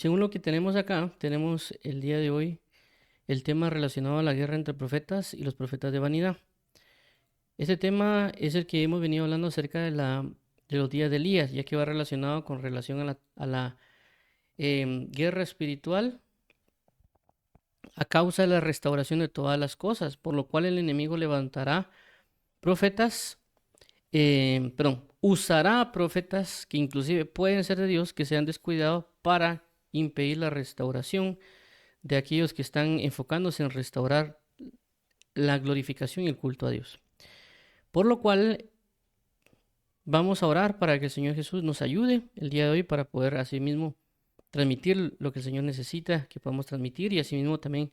Según lo que tenemos acá, tenemos el día de hoy el tema relacionado a la guerra entre profetas y los profetas de vanidad. Este tema es el que hemos venido hablando acerca de los días de Elías, ya que va relacionado con relación a la guerra espiritual a causa de la restauración de todas las cosas, por lo cual el enemigo levantará profetas, usará profetas que inclusive pueden ser de Dios, que se han descuidado para impedir la restauración de aquellos que están enfocándose en restaurar la glorificación y el culto a Dios. Por lo cual vamos a orar para que el Señor Jesús nos ayude el día de hoy para poder asimismo transmitir lo que el Señor necesita que podamos transmitir y asimismo también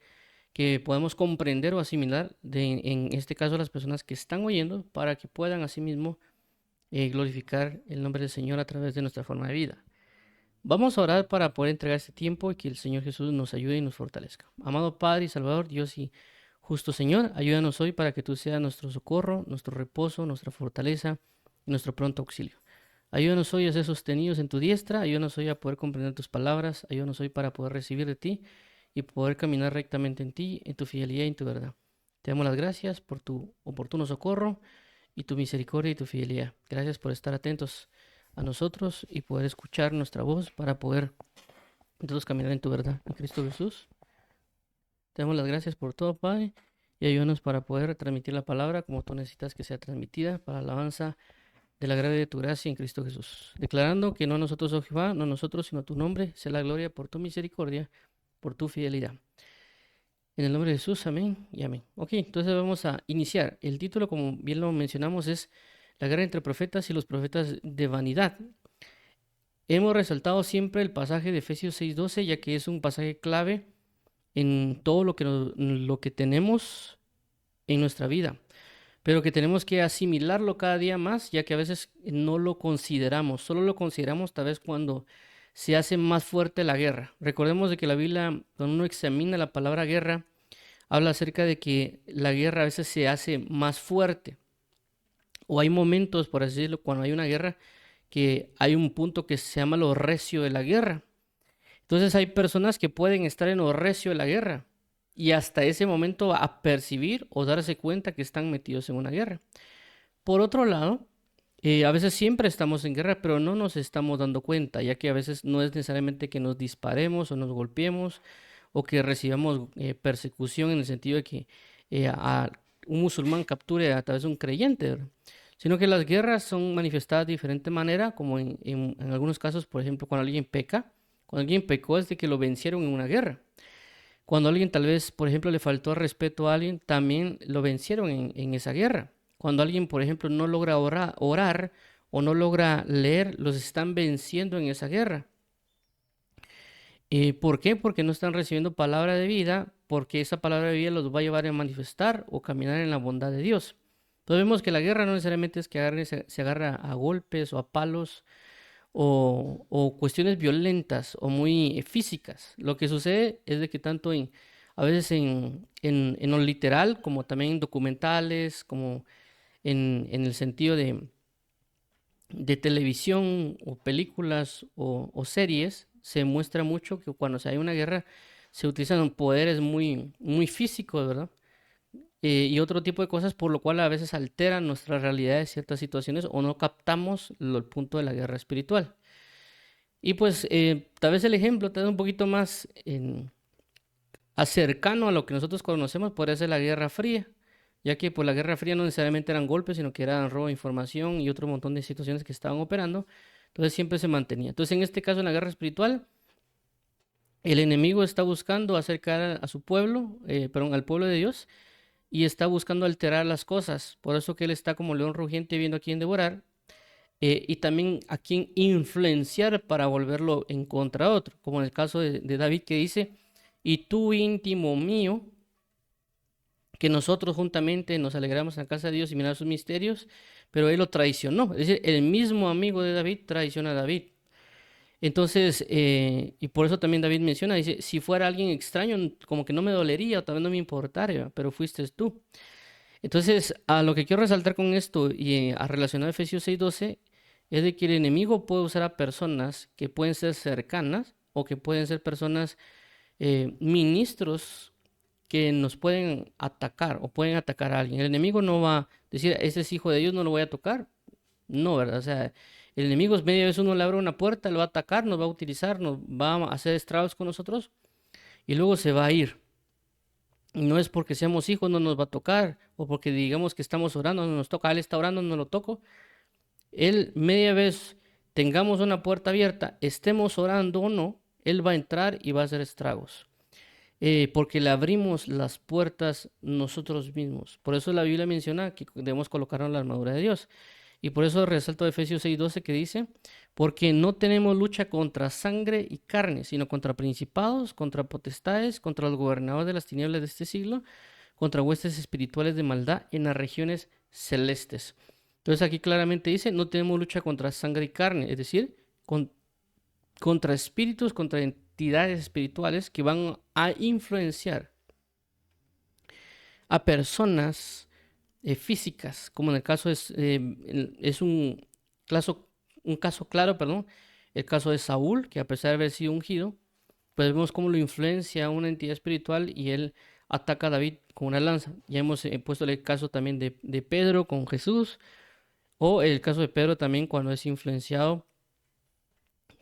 que podamos comprender o asimilar en este caso las personas que están oyendo para que puedan asimismo glorificar el nombre del Señor a través de nuestra forma de vida. Vamos a orar para poder entregar este tiempo y que el Señor Jesús nos ayude y nos fortalezca. Amado Padre y Salvador, Dios y justo Señor, ayúdanos hoy para que tú seas nuestro socorro, nuestro reposo, nuestra fortaleza y nuestro pronto auxilio. Ayúdanos hoy a ser sostenidos en tu diestra, ayúdanos hoy a poder comprender tus palabras, ayúdanos hoy para poder recibir de ti y poder caminar rectamente en ti, en tu fidelidad y en tu verdad. Te damos las gracias por tu oportuno socorro y tu misericordia y tu fidelidad. Gracias por estar atentos a nosotros y poder escuchar nuestra voz para poder entonces caminar en tu verdad. En Cristo Jesús, te damos las gracias por todo, Padre, y ayúdanos para poder transmitir la palabra como tú necesitas que sea transmitida para la alabanza de la gracia de tu gracia en Cristo Jesús. Declarando que no nosotros, oh Jehová, no nosotros, sino tu nombre, sea la gloria por tu misericordia, por tu fidelidad. En el nombre de Jesús, amén y amén. Ok, entonces vamos a iniciar. El título, como bien lo mencionamos, es La guerra entre profetas y los profetas de vanidad. Hemos resaltado siempre el pasaje de Efesios 6:12, ya que es un pasaje clave en todo lo que tenemos en nuestra vida, pero que tenemos que asimilarlo cada día más, ya que a veces no lo consideramos, solo lo consideramos tal vez cuando se hace más fuerte la guerra. Recordemos de que la Biblia, cuando uno examina la palabra guerra, habla acerca de que la guerra a veces se hace más fuerte, o hay momentos, por así decirlo, cuando hay una guerra, que hay un punto que se llama lo recio de la guerra. Entonces hay personas que pueden estar en lo recio de la guerra y hasta ese momento a percibir o darse cuenta que están metidos en una guerra. Por otro lado, a veces siempre estamos en guerra, pero no nos estamos dando cuenta, ya que a veces no es necesariamente que nos disparemos o nos golpeemos o que recibamos persecución en el sentido de que a un musulmán capture a través de un creyente, ¿verdad? Sino que las guerras son manifestadas de diferente manera, como en algunos casos, por ejemplo, cuando alguien peca. Cuando alguien pecó es de que lo vencieron en una guerra. Cuando alguien tal vez, por ejemplo, le faltó respeto a alguien, también lo vencieron en esa guerra. Cuando alguien, por ejemplo, no logra orar o no logra leer, los están venciendo en esa guerra. ¿Por qué? Porque no están recibiendo palabra de vida, porque esa palabra de vida los va a llevar a manifestar o caminar en la bondad de Dios. Entonces vemos que la guerra no necesariamente es que se agarra a golpes o a palos o cuestiones violentas o muy físicas. Lo que sucede es de que tanto a veces en lo literal, como también en documentales, como en el sentido de televisión o películas o series, se muestra mucho que cuando se hay una guerra se utilizan poderes muy físicos, ¿verdad? Y otro tipo de cosas, por lo cual a veces alteran nuestra realidad de ciertas situaciones o no captamos el punto de la guerra espiritual. Y pues tal vez el ejemplo, tal vez un poquito más cercano a lo que nosotros conocemos, podría ser la Guerra Fría, ya que pues la Guerra Fría no necesariamente eran golpes, sino que eran robo de información y otro montón de situaciones que estaban operando, entonces siempre se mantenía. Entonces en este caso, en la guerra espiritual, el enemigo está buscando acercar a su pueblo, perdón, al pueblo de Dios, y está buscando alterar las cosas, por eso que él está como león rugiente viendo a quién devorar, y también a quién influenciar para volverlo en contra de otro, como en el caso de David que dice, y tú íntimo mío, que nosotros juntamente nos alegramos en la casa de Dios y mirar sus misterios, pero él lo traicionó, es decir, el mismo amigo de David traiciona a David. Entonces, y por eso también David menciona, dice, si fuera alguien extraño, como que no me dolería, o tal vez no me importaría, pero fuiste tú. Entonces, a lo que quiero resaltar con esto y a relacionar Efesios 6:12 es de que el enemigo puede usar a personas que pueden ser cercanas o que pueden ser personas ministros que nos pueden atacar o pueden atacar a alguien. El enemigo no va a decir, ese es hijo de Dios, no lo voy a tocar. No, ¿verdad? O sea, el enemigo es media vez uno le abre una puerta, lo va a atacar, nos va a utilizar, nos va a hacer estragos con nosotros y luego se va a ir. No es porque seamos hijos, no nos va a tocar, o porque digamos que estamos orando, no nos toca, él está orando, no lo toco. Él, media vez tengamos una puerta abierta, estemos orando o no, él va a entrar y va a hacer estragos. Porque le abrimos las puertas nosotros mismos. Por eso la Biblia menciona que debemos colocarnos la armadura de Dios. Y por eso resalto Efesios 6:12 que dice, porque no tenemos lucha contra sangre y carne, sino contra principados, contra potestades, contra los gobernadores de las tinieblas de este siglo, contra huestes espirituales de maldad en las regiones celestes. Entonces aquí claramente dice, no tenemos lucha contra sangre y carne, es decir, contra espíritus, contra entidades espirituales que van a influenciar a personas físicas, como en el caso es un caso claro, perdón, el caso de Saúl, que a pesar de haber sido ungido, pues vemos cómo lo influencia una entidad espiritual y él ataca a David con una lanza. Ya hemos puesto el caso también de Pedro con Jesús, o el caso de Pedro también cuando es influenciado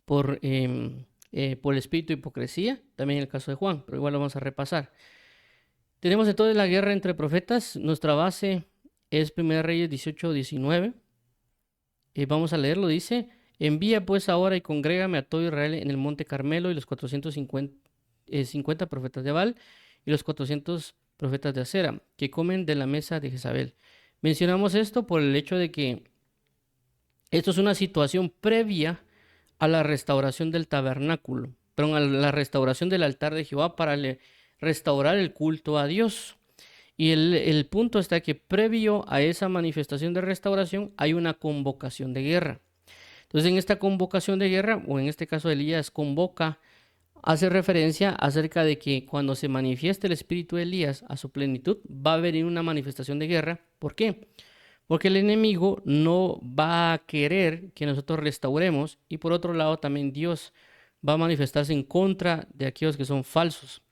por el espíritu de hipocresía, también el caso de Juan, pero igual lo vamos a repasar. Tenemos entonces la guerra entre profetas. Nuestra base es 1 Reyes 18-19. Vamos a leerlo. Dice, envía pues ahora y congrégame a todo Israel en el monte Carmelo y los 450 profetas de Baal y los 400 profetas de Acera, que comen de la mesa de Jezabel. Mencionamos esto por el hecho de que esto es una situación previa a la restauración del tabernáculo, pero a la restauración del altar de Jehová para restaurar el culto a Dios. Y el punto está que previo a esa manifestación de restauración hay una convocación de guerra. Entonces en esta convocación de guerra, o en este caso Elías convoca, hace referencia acerca de que cuando se manifieste el espíritu de Elías a su plenitud, va a venir una manifestación de guerra. ¿Por qué? Porque el enemigo no va a querer que nosotros restauremos, y por otro lado también Dios va a manifestarse en contra de aquellos que son falsos.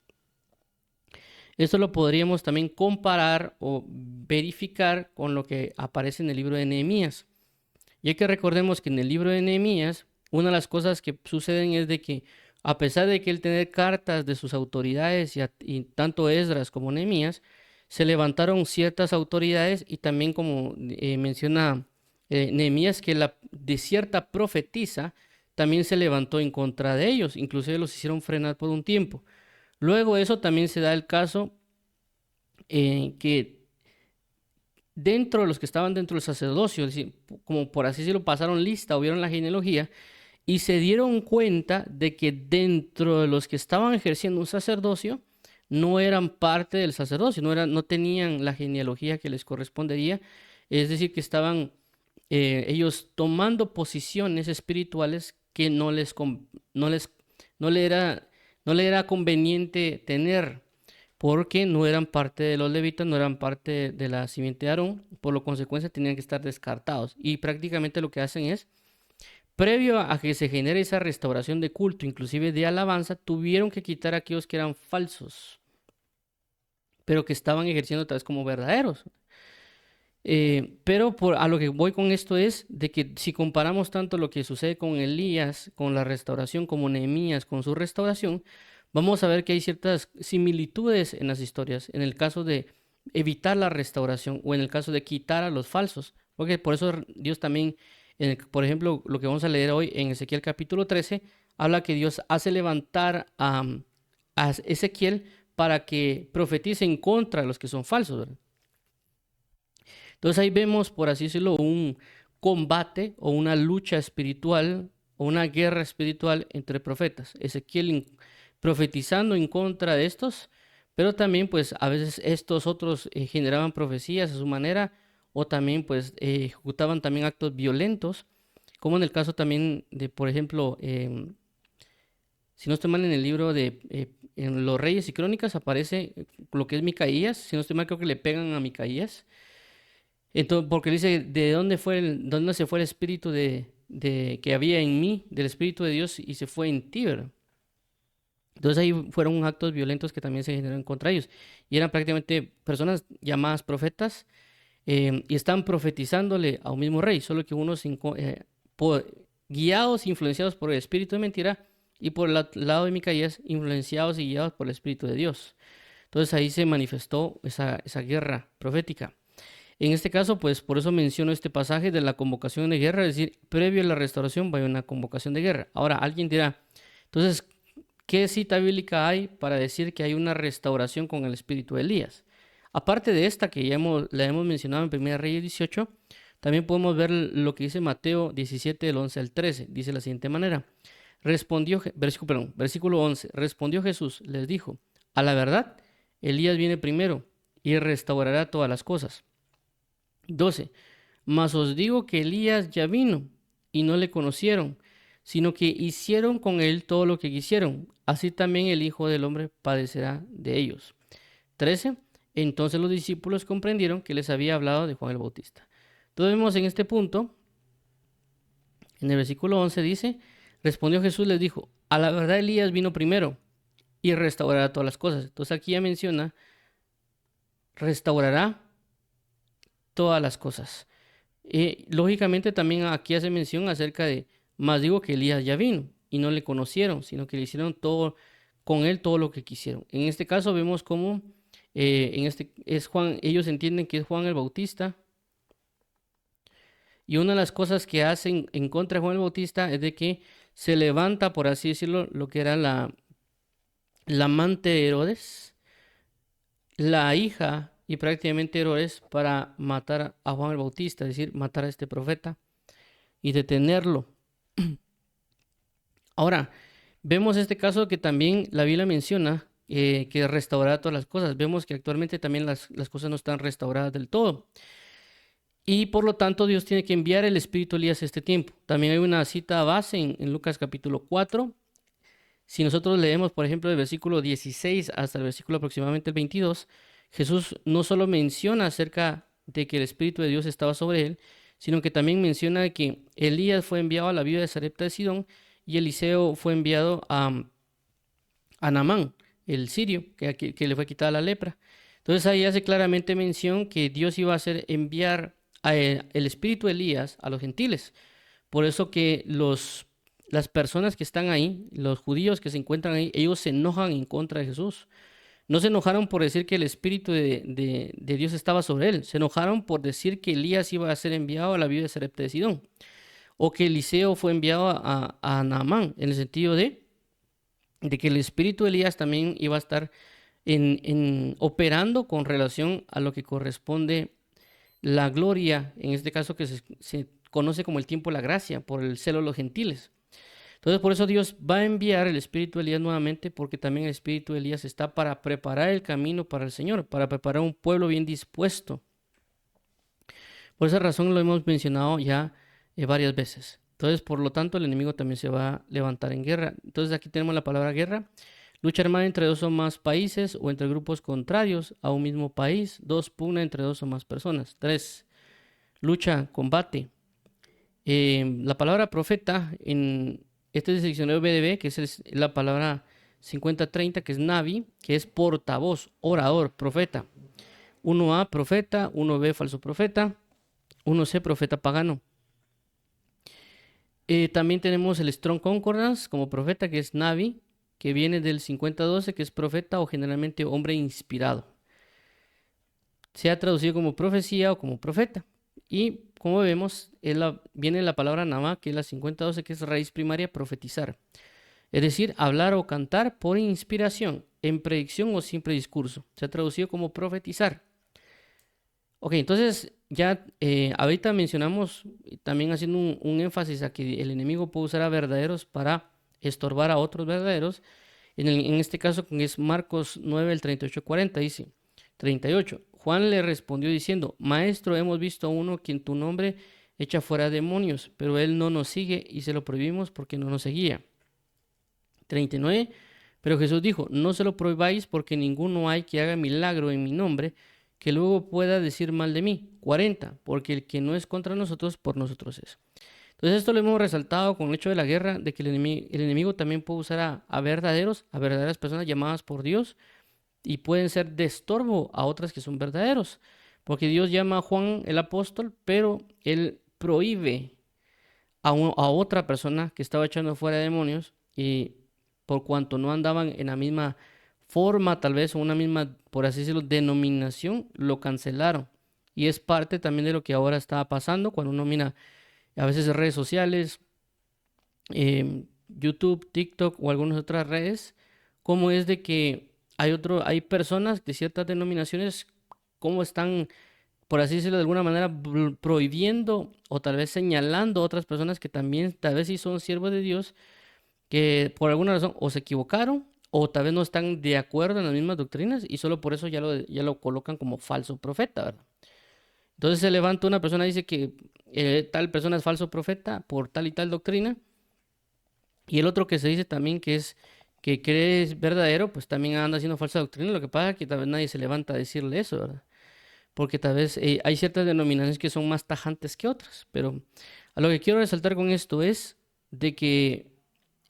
Esto lo podríamos también comparar o verificar con lo que aparece en el libro de Nehemías. Ya que recordemos que en el libro de Nehemías, una de las cosas que suceden es de que a pesar de que él tener cartas de sus autoridades y tanto Esdras como Nehemías, se levantaron ciertas autoridades y también como menciona Nehemías que de cierta profetisa también se levantó en contra de ellos, inclusive los hicieron frenar por un tiempo. Luego eso también se da el caso que dentro de los que estaban dentro del sacerdocio, es decir, como por así decirlo, pasaron lista o vieron la genealogía y se dieron cuenta de que dentro de los que estaban ejerciendo un sacerdocio no eran parte del sacerdocio, no tenían la genealogía que les correspondería, es decir, que estaban ellos tomando posiciones espirituales que no le era conveniente tener, porque no eran parte de los levitas, no eran parte de la simiente de Aarón, por lo consecuencia tenían que estar descartados. Y prácticamente lo que hacen es, previo a que se genere esa restauración de culto, inclusive de alabanza, tuvieron que quitar a aquellos que eran falsos, pero que estaban ejerciendo tal vez como verdaderos. Pero a lo que voy con esto es de que si comparamos tanto lo que sucede con Elías, con la restauración, como Nehemías con su restauración, vamos a ver que hay ciertas similitudes en las historias, en el caso de evitar la restauración o en el caso de quitar a los falsos, porque por eso Dios también, por ejemplo, lo que vamos a leer hoy en Ezequiel capítulo 13, habla que Dios hace levantar a Ezequiel para que profetice en contra de los que son falsos, ¿verdad? Entonces ahí vemos, por así decirlo, un combate o una lucha espiritual o una guerra espiritual entre profetas. Ezequiel profetizando en contra de estos, pero también pues a veces estos otros generaban profecías a su manera o también pues ejecutaban también actos violentos, como en el caso también de, por ejemplo, si no estoy mal en el libro de en los Reyes y Crónicas aparece lo que es Micaías, si no estoy mal creo que le pegan a Micaías. Entonces, porque dice, ¿de dónde se fue el espíritu que había en mí, del espíritu de Dios, y se fue en ti, ¿verdad? Entonces ahí fueron actos violentos que también se generaron contra ellos. Y eran prácticamente personas llamadas profetas y están profetizándole a un mismo rey, solo que unos guiados, influenciados por el espíritu de mentira, y por el lado de Micaías, influenciados y guiados por el espíritu de Dios. Entonces ahí se manifestó esa guerra profética. En este caso, pues por eso menciono este pasaje de la convocación de guerra, es decir, previo a la restauración va a haber una convocación de guerra. Ahora, alguien dirá, entonces, ¿qué cita bíblica hay para decir que hay una restauración con el espíritu de Elías? Aparte de esta que ya la hemos mencionado en 1 Reyes 18, también podemos ver lo que dice Mateo 17, del 11 al 13. Dice de la siguiente manera. Versículo 11. Respondió Jesús, les dijo, a la verdad, Elías viene primero y restaurará todas las cosas. 12. Mas os digo que Elías ya vino y no le conocieron, sino que hicieron con él todo lo que quisieron. Así también el Hijo del Hombre padecerá de ellos. 13. Entonces los discípulos comprendieron que les había hablado de Juan el Bautista. Entonces vemos en este punto, en el versículo 11 dice, respondió Jesús, les dijo, a la verdad Elías vino primero y restaurará todas las cosas. Entonces aquí ya menciona, restaurará todas las cosas. Lógicamente también aquí hace mención acerca de, más digo que Elías ya vino y no le conocieron, sino que le hicieron todo con él todo lo que quisieron. En este caso vemos cómo es Juan, ellos entienden que es Juan el Bautista. Y una de las cosas que hacen en contra de Juan el Bautista es de que se levanta, por así decirlo, lo que era la amante de Herodes, la hija y prácticamente Herodes, para matar a Juan el Bautista, es decir, matar a este profeta y detenerlo. Ahora, vemos este caso que también la Biblia menciona que restaurará todas las cosas. Vemos que actualmente también las cosas no están restauradas del todo. Y por lo tanto Dios tiene que enviar el espíritu de Elías a este tiempo. También hay una cita base en Lucas capítulo 4. Si nosotros leemos, por ejemplo, del versículo 16 hasta el versículo aproximadamente el 22, Jesús no solo menciona acerca de que el espíritu de Dios estaba sobre él, sino que también menciona que Elías fue enviado a la viuda de Sarepta de Sidón y Eliseo fue enviado a Naamán, el sirio, que le fue quitada la lepra. Entonces ahí hace claramente mención que Dios iba a hacer enviar el espíritu de Elías a los gentiles. Por eso que las personas que están ahí, los judíos que se encuentran ahí, ellos se enojan en contra de Jesús. No se enojaron por decir que el espíritu de Dios estaba sobre él. Se enojaron por decir que Elías iba a ser enviado a la viuda de Sarepta de Sidón. O que Eliseo fue enviado a Naamán, en el sentido de que el espíritu de Elías también iba a estar operando con relación a lo que corresponde la gloria, en este caso que se conoce como el tiempo de la gracia, por el celo de los gentiles. Entonces por eso Dios va a enviar el espíritu de Elías nuevamente, porque también el espíritu de Elías está para preparar el camino para el Señor, para preparar un pueblo bien dispuesto. Por esa razón lo hemos mencionado ya varias veces. Entonces, por lo tanto, el enemigo también se va a levantar en guerra. Entonces aquí tenemos la palabra guerra. Lucha armada entre dos o más países o entre grupos contrarios a un mismo país. 2. Pugna entre dos o más personas. 3. Lucha, combate. La palabra profeta en este es el diccionario BDB, que es la palabra 5030, que es Navi, que es portavoz, orador, profeta. 1A, profeta. 1B, falso profeta. 1C, profeta pagano. También tenemos el Strong Concordance como profeta, que es Navi, que viene del 5012, que es profeta o generalmente hombre inspirado. Se ha traducido como profecía o como profeta. Y como vemos, viene la palabra Nama, que es la 5012, que es raíz primaria, profetizar. Es decir, hablar o cantar por inspiración, en predicción o simple discurso. Se ha traducido como profetizar. Ok, entonces ya ahorita mencionamos, también haciendo un énfasis a que el enemigo puede usar a verdaderos para estorbar a otros verdaderos. En este caso es Marcos 9, el 38-40, dice 38. Juan le respondió diciendo, Maestro, hemos visto a uno que en tu nombre echa fuera demonios, pero él no nos sigue y se lo prohibimos porque no nos seguía. 39. Pero Jesús dijo, no se lo prohibáis porque ninguno hay que haga milagro en mi nombre que luego pueda decir mal de mí. 40. Porque el que no es contra nosotros, por nosotros es. Entonces esto lo hemos resaltado con el hecho de la guerra, de que el enemigo también puede usar a verdaderas personas llamadas por Dios, y pueden ser de estorbo a otras que son verdaderos. Porque Dios llama a Juan el apóstol, pero él prohíbe a otra persona que estaba echando fuera demonios, y por cuanto no andaban en la misma forma, tal vez, o una misma, por así decirlo, denominación, lo cancelaron. Y es parte también de lo que ahora está pasando cuando uno mira a veces redes sociales, YouTube, TikTok o algunas otras redes, como es de que hay personas de ciertas denominaciones como están, por así decirlo de alguna manera, prohibiendo o tal vez señalando a otras personas que también tal vez sí son siervos de Dios, que por alguna razón o se equivocaron o tal vez no están de acuerdo en las mismas doctrinas, y solo por eso ya lo colocan como falso profeta, ¿verdad? Entonces se levanta una persona y dice que tal persona es falso profeta por tal y tal doctrina, y el otro que se dice también que cree es verdadero, pues también anda haciendo falsa doctrina. Lo que pasa es que tal vez nadie se levanta a decirle eso, ¿verdad? Porque tal vez hay ciertas denominaciones que son más tajantes que otras. Pero a lo que quiero resaltar con esto es de que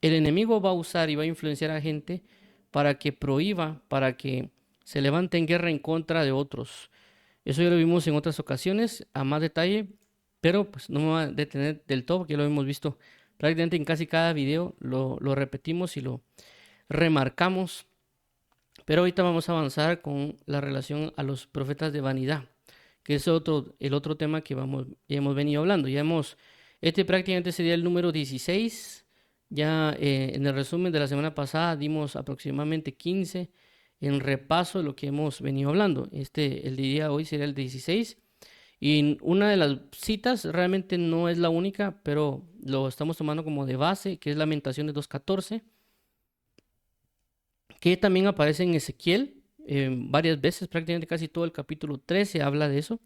el enemigo va a usar y va a influenciar a gente para que prohíba, para que se levante en guerra en contra de otros. Eso ya lo vimos en otras ocasiones a más detalle, pero pues no me voy a detener del todo porque ya lo hemos visto prácticamente en casi cada video, lo repetimos y lo remarcamos. Pero ahorita vamos a avanzar con la relación a los profetas de vanidad, que es el otro tema que ya hemos venido hablando. Este prácticamente sería el número 16. Ya en el resumen de la semana pasada dimos aproximadamente 15 en repaso de lo que hemos venido hablando. El día de hoy sería el 16. Y una de las citas realmente no es la única, pero lo estamos tomando como de base, que es Lamentaciones 2:14, que también aparece en Ezequiel varias veces, prácticamente casi todo el capítulo 13 habla de eso,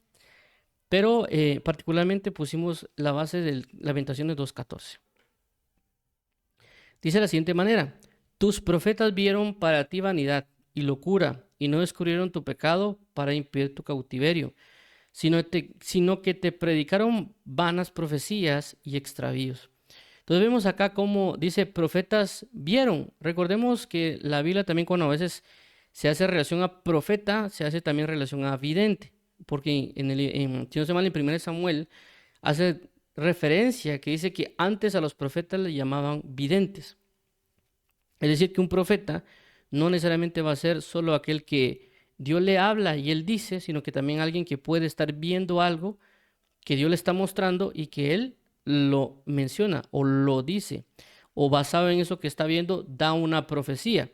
pero particularmente pusimos la base de Lamentaciones 2:14. Dice de la siguiente manera: tus profetas vieron para ti vanidad y locura, y no descubrieron tu pecado para impedir tu cautiverio, sino que te predicaron vanas profecías y extravíos. Entonces vemos acá cómo dice profetas vieron. Recordemos que la Biblia también, cuando a veces se hace relación a profeta, se hace también relación a vidente, porque si no se mal, en 1 Samuel hace referencia que dice que antes a los profetas le llamaban videntes. Es decir, que un profeta no necesariamente va a ser solo aquel que Dios le habla y él dice, sino que también alguien que puede estar viendo algo que Dios le está mostrando y que él lo menciona o lo dice, o basado en eso que está viendo, da una profecía.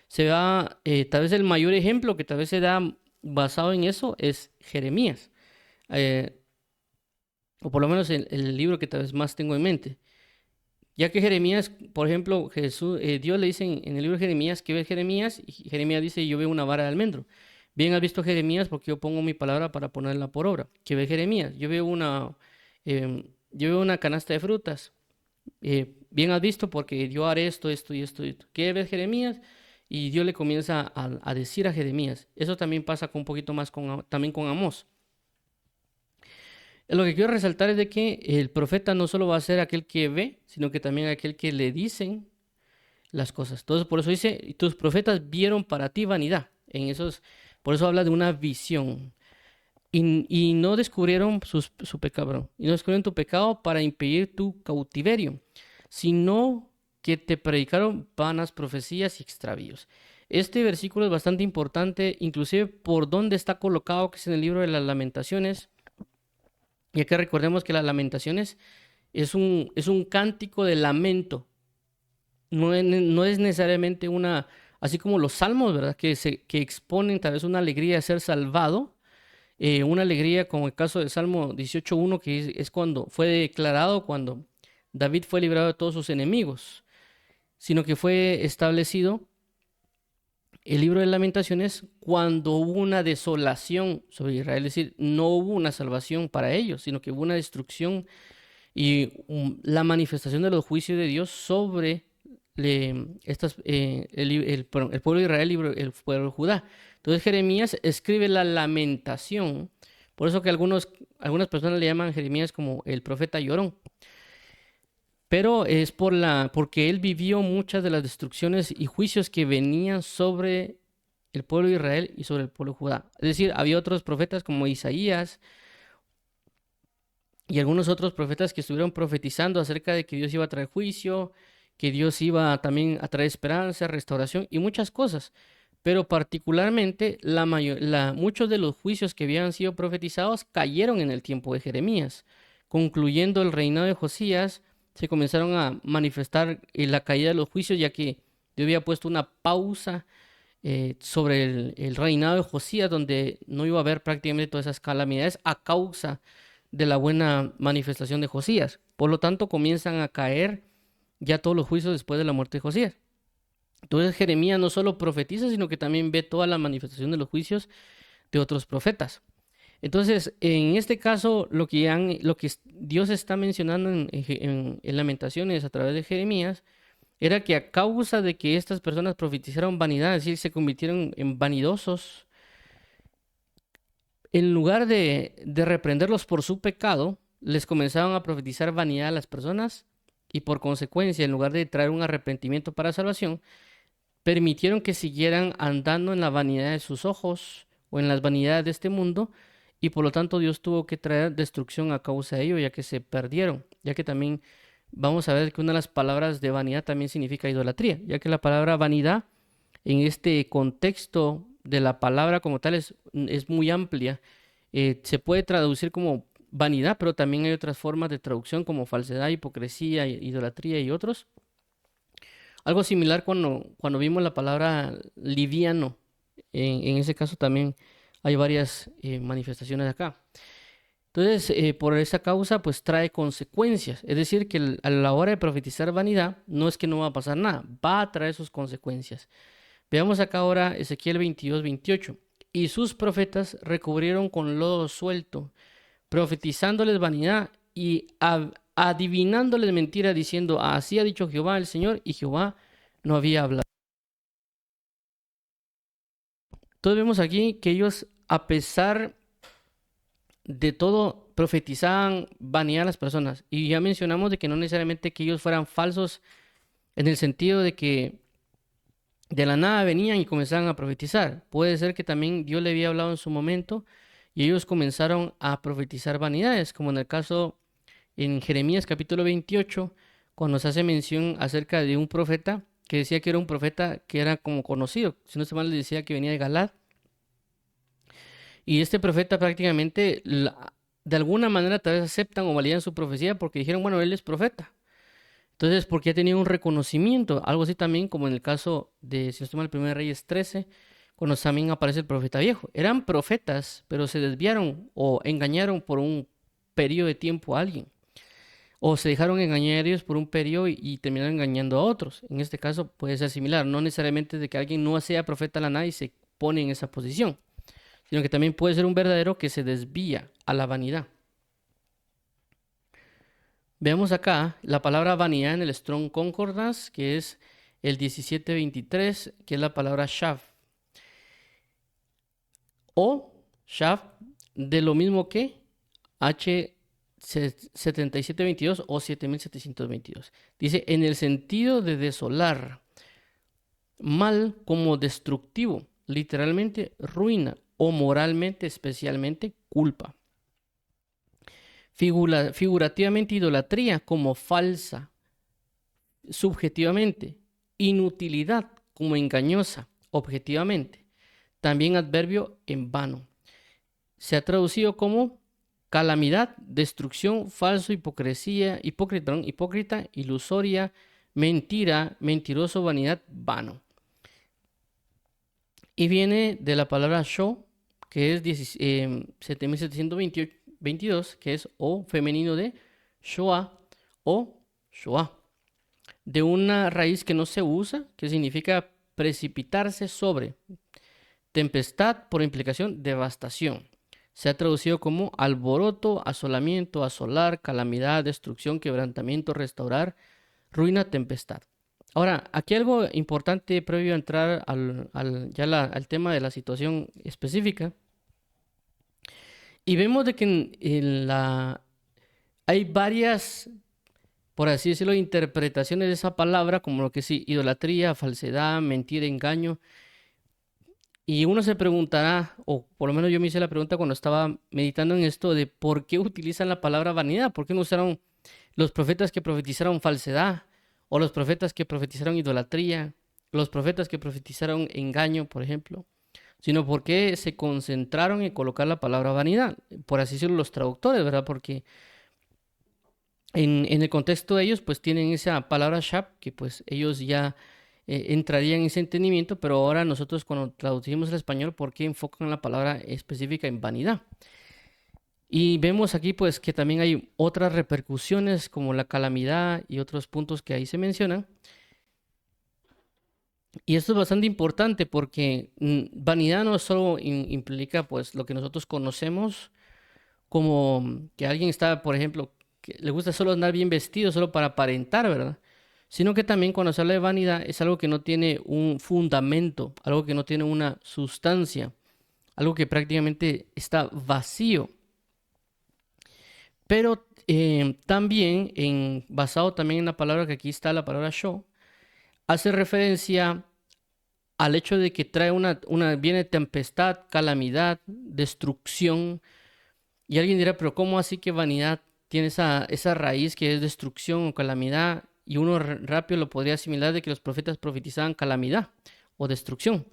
Tal vez el mayor ejemplo que tal vez se da basado en eso es Jeremías, o por lo menos el libro que tal vez más tengo en mente. Ya que Jeremías, por ejemplo, Dios le dice en el libro de Jeremías que ve Jeremías, y Jeremías dice: yo veo una vara de almendro. Bien has visto, Jeremías, porque yo pongo mi palabra para ponerla por obra. Que ve Jeremías: yo veo una canasta de frutas. Bien has visto, porque yo haré esto, esto y esto y esto. ¿Qué ve Jeremías? Y Dios le comienza a decir a Jeremías. Eso también pasa con un poquito más también con Amós. Lo que quiero resaltar es de que el profeta no solo va a ser aquel que ve, sino que también aquel que le dicen las cosas. Entonces, por eso dice: tus profetas vieron para ti vanidad. Por eso habla de una visión. Y no descubrieron su pecado, y no descubrieron tu pecado para impedir tu cautiverio, sino que te predicaron vanas profecías y extravíos. Este versículo es bastante importante, inclusive por dónde está colocado, que es en el libro de las Lamentaciones, ya que recordemos que las Lamentaciones es un cántico de lamento. No es necesariamente así como los salmos, ¿verdad? Que exponen tal vez una alegría de ser salvado, una alegría como el caso del Salmo 18:1, que es cuando fue declarado, cuando David fue librado de todos sus enemigos, sino que fue establecido el libro de Lamentaciones cuando hubo una desolación sobre Israel. Es decir, no hubo una salvación para ellos, sino que hubo una destrucción y la manifestación de los juicios de Dios sobre el pueblo de Israel y el pueblo de Judá. Entonces Jeremías escribe la lamentación, por eso que algunas personas le llaman a Jeremías como el profeta llorón. pero es porque él vivió muchas de las destrucciones y juicios que venían sobre el pueblo de Israel y sobre el pueblo de Judá. Es decir, había otros profetas como Isaías y algunos otros profetas que estuvieron profetizando acerca de que Dios iba a traer juicio, que Dios iba también a traer esperanza, restauración y muchas cosas. Pero particularmente muchos de los juicios que habían sido profetizados cayeron en el tiempo de Jeremías. Concluyendo el reinado de Josías, se comenzaron a manifestar la caída de los juicios, ya que Dios había puesto una pausa sobre el reinado de Josías, donde no iba a haber prácticamente todas esas calamidades a causa de la buena manifestación de Josías. Por lo tanto, comienzan a caer ya todos los juicios después de la muerte de Josías. Entonces Jeremías no solo profetiza, sino que también ve toda la manifestación de los juicios de otros profetas. Entonces, en este caso, lo que Dios está mencionando en Lamentaciones a través de Jeremías, era que a causa de que estas personas profetizaron vanidad, es decir, se convirtieron en vanidosos, en lugar de reprenderlos por su pecado, les comenzaron a profetizar vanidad a las personas y por consecuencia, en lugar de traer un arrepentimiento para salvación, permitieron que siguieran andando en la vanidad de sus ojos o en las vanidades de este mundo, y por lo tanto Dios tuvo que traer destrucción a causa de ello, ya que se perdieron, ya que también vamos a ver que una de las palabras de vanidad también significa idolatría, ya que la palabra vanidad en este contexto de la palabra como tal es muy amplia. Se puede traducir como vanidad, pero también hay otras formas de traducción como falsedad, hipocresía, idolatría y otros. Algo similar cuando vimos la palabra liviano. En ese caso también hay varias manifestaciones acá. Entonces, por esa causa, pues trae consecuencias. Es decir, que a la hora de profetizar vanidad, no es que no va a pasar nada, va a traer sus consecuencias. Veamos acá ahora Ezequiel 22-28. Y sus profetas recubrieron con lodo suelto, profetizándoles vanidad y adivinándoles mentira, diciendo, así ha dicho Jehová el Señor, y Jehová no había hablado. Entonces vemos aquí que ellos, a pesar de todo, profetizaban vanidad a las personas. Y ya mencionamos de que no necesariamente que ellos fueran falsos en el sentido de que de la nada venían y comenzaban a profetizar. Puede ser que también Dios le había hablado en su momento y ellos comenzaron a profetizar vanidades, como en el caso en Jeremías capítulo 28, cuando se hace mención acerca de un profeta que decía que era un profeta que era como conocido. Si no se mal, le decía que venía de Galad. Y este profeta prácticamente, de alguna manera, tal vez aceptan o validan su profecía porque dijeron, bueno, él es profeta. Entonces, porque ha tenido un reconocimiento, algo así también como en el caso de, si no estoy mal, el 1 Reyes 13, cuando también aparece el profeta viejo. Eran profetas, pero se desviaron o engañaron por un periodo de tiempo a alguien. O se dejaron engañar ellos por un periodo y terminaron engañando a otros. En este caso puede ser similar. No necesariamente de que alguien no sea profeta a la nada y se pone en esa posición, sino que también puede ser un verdadero que se desvía a la vanidad. Veamos acá la palabra vanidad en el Strong Concordance, que es el 1723, que es la palabra shav. O shav, de lo mismo que H7722 o 7722. Dice, en el sentido de desolar, mal como destructivo, literalmente ruina, o moralmente, especialmente culpa. Figurativamente idolatría como falsa, subjetivamente, inutilidad como engañosa, objetivamente. También adverbio en vano. Se ha traducido como calamidad, destrucción, falso, hipócrita, ilusoria, mentira, mentiroso, vanidad, vano. Y viene de la palabra show, que es 7722, que es o femenino de shoah o shoah, de una raíz que no se usa, que significa precipitarse sobre, tempestad, por implicación, devastación. Se ha traducido como alboroto, asolamiento, asolar, calamidad, destrucción, quebrantamiento, restaurar, ruina, tempestad. Ahora, aquí algo importante previo a entrar al tema de la situación específica. Y vemos de que hay varias por así decirlo, interpretaciones de esa palabra, como lo que sí, idolatría, falsedad, mentira, engaño. Y uno se preguntará, o por lo menos yo me hice la pregunta cuando estaba meditando en esto, de por qué utilizan la palabra vanidad, por qué no usaron los profetas que profetizaron falsedad, o los profetas que profetizaron idolatría, los profetas que profetizaron engaño, por ejemplo, sino por qué se concentraron en colocar la palabra vanidad, por así decirlo los traductores, ¿verdad? Porque en el contexto de ellos, pues tienen esa palabra shap, que pues ellos ya entrarían en ese entendimiento, pero ahora nosotros cuando traducimos al español, ¿por qué enfocan la palabra específica en vanidad? Y vemos aquí pues que también hay otras repercusiones como la calamidad y otros puntos que ahí se mencionan. Y esto es bastante importante porque vanidad no solo implica pues lo que nosotros conocemos como que alguien está, por ejemplo, que le gusta solo andar bien vestido, solo para aparentar, ¿verdad? Sino que también cuando se habla de vanidad es algo que no tiene un fundamento, algo que no tiene una sustancia, algo que prácticamente está vacío. Pero también, basado también en la palabra que aquí está, la palabra show, hace referencia al hecho de que trae viene tempestad, calamidad, destrucción. Y alguien dirá, pero ¿cómo así que vanidad tiene esa raíz que es destrucción o calamidad? Y uno rápido lo podría asimilar de que los profetas profetizaban calamidad o destrucción.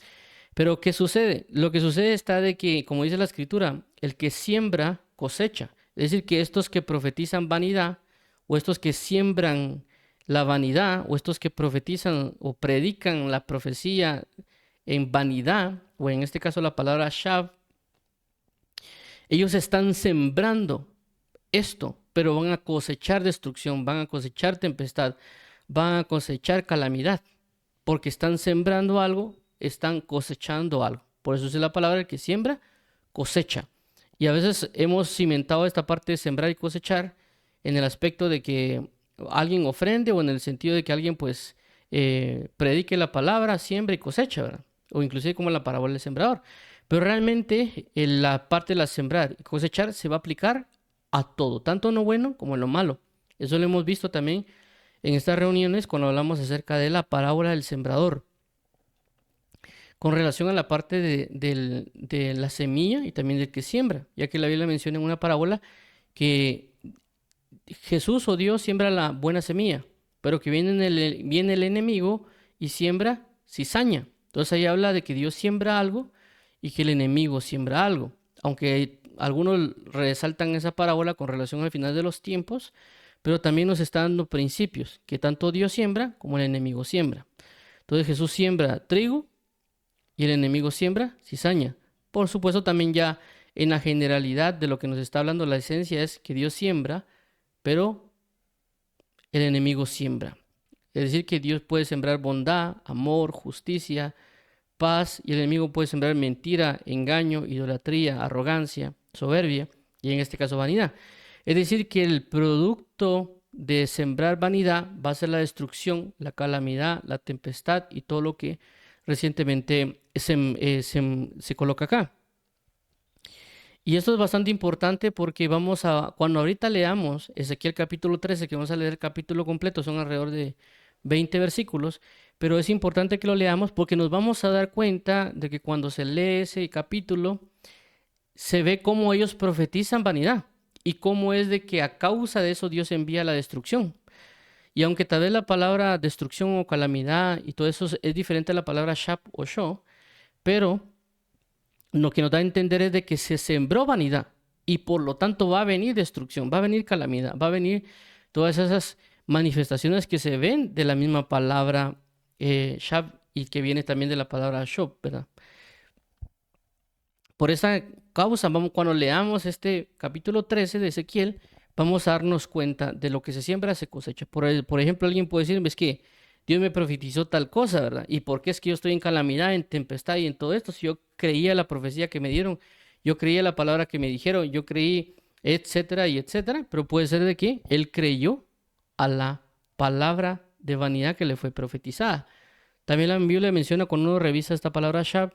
Pero ¿qué sucede? Lo que sucede está de que, como dice la escritura, el que siembra cosecha. Es decir, que estos que profetizan vanidad, o estos que siembran la vanidad, o estos que profetizan o predican la profecía en vanidad, o en este caso la palabra shav, ellos están sembrando esto, pero van a cosechar destrucción, van a cosechar tempestad, van a cosechar calamidad, porque están sembrando algo, están cosechando algo. Por eso es la palabra el que siembra, cosecha. Y a veces hemos cimentado esta parte de sembrar y cosechar en el aspecto de que alguien ofrende o en el sentido de que alguien pues predique la palabra, siembra y cosecha, ¿verdad? O inclusive como la parábola del sembrador. Pero realmente la parte de la sembrar y cosechar se va a aplicar a todo, tanto en lo bueno como en lo malo. Eso lo hemos visto también en estas reuniones cuando hablamos acerca de la parábola del sembrador, con relación a la parte de la semilla y también del que siembra, ya que la Biblia menciona en una parábola que Jesús o Dios siembra la buena semilla, pero que viene el enemigo y siembra cizaña. Entonces ahí habla de que Dios siembra algo y que el enemigo siembra algo. Aunque algunos resaltan esa parábola con relación al final de los tiempos, pero también nos está dando principios, que tanto Dios siembra como el enemigo siembra. Entonces Jesús siembra trigo y el enemigo siembra cizaña. Por supuesto también ya en la generalidad de lo que nos está hablando la esencia es que Dios siembra, pero el enemigo siembra. Es decir, que Dios puede sembrar bondad, amor, justicia, paz, y el enemigo puede sembrar mentira, engaño, idolatría, arrogancia, soberbia, y en este caso vanidad. Es decir, que el producto de sembrar vanidad va a ser la destrucción, la calamidad, la tempestad y todo lo que recientemente se coloca acá. Y esto es bastante importante porque cuando ahorita leamos Ezequiel capítulo 13, que vamos a leer el capítulo completo, son alrededor de 20 versículos, pero es importante que lo leamos porque nos vamos a dar cuenta de que cuando se lee ese capítulo, se ve cómo ellos profetizan vanidad y cómo es de que a causa de eso Dios envía la destrucción. Y aunque tal vez la palabra destrucción o calamidad y todo eso es diferente a la palabra shap o sho, pero lo que nos da a entender es de que se sembró vanidad y por lo tanto va a venir destrucción, va a venir calamidad, va a venir todas esas manifestaciones que se ven de la misma palabra shab y que viene también de la palabra shop, ¿verdad? Por esa causa, cuando leamos este capítulo 13 de Ezequiel, vamos a darnos cuenta de lo que se siembra se cosecha. Por ejemplo, alguien puede decir, es que Dios me profetizó tal cosa, ¿verdad? ¿Y por qué es que yo estoy en calamidad, en tempestad y en todo esto? Si yo creía la profecía que me dieron, yo creía la palabra que me dijeron, yo creí, etcétera y etcétera. Pero puede ser de que él creyó a la palabra de vanidad que le fue profetizada. También la Biblia menciona cuando uno revisa esta palabra shab,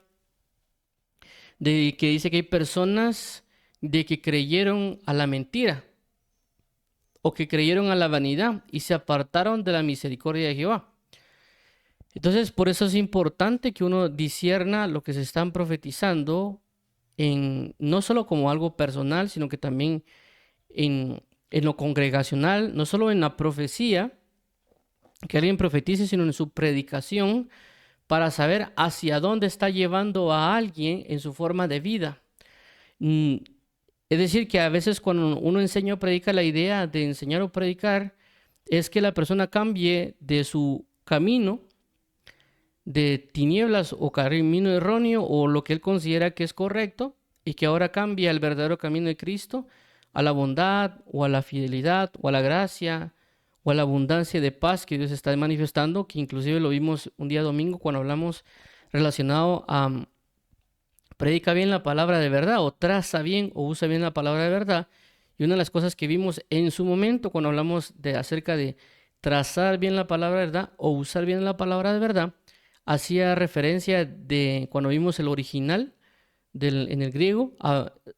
de que dice que hay personas de que creyeron a la mentira o que creyeron a la vanidad y se apartaron de la misericordia de Jehová. Entonces, por eso es importante que uno discierna lo que se están profetizando no solo como algo personal, sino que también en lo congregacional, no solo en la profecía, que alguien profetice, sino en su predicación, para saber hacia dónde está llevando a alguien en su forma de vida. Es decir, que a veces cuando uno enseña o predica, la idea de enseñar o predicar es que la persona cambie de su camino de tinieblas o camino erróneo o lo que él considera que es correcto y que ahora cambie al verdadero camino de Cristo, a la bondad o a la fidelidad o a la gracia o a la abundancia de paz que Dios está manifestando, que inclusive lo vimos un día domingo cuando hablamos relacionado a predica bien la palabra de verdad o traza bien o usa bien la palabra de verdad. Y una de las cosas que vimos en su momento cuando hablamos acerca de trazar bien la palabra de verdad o usar bien la palabra de verdad, hacía referencia de cuando vimos el original en el griego,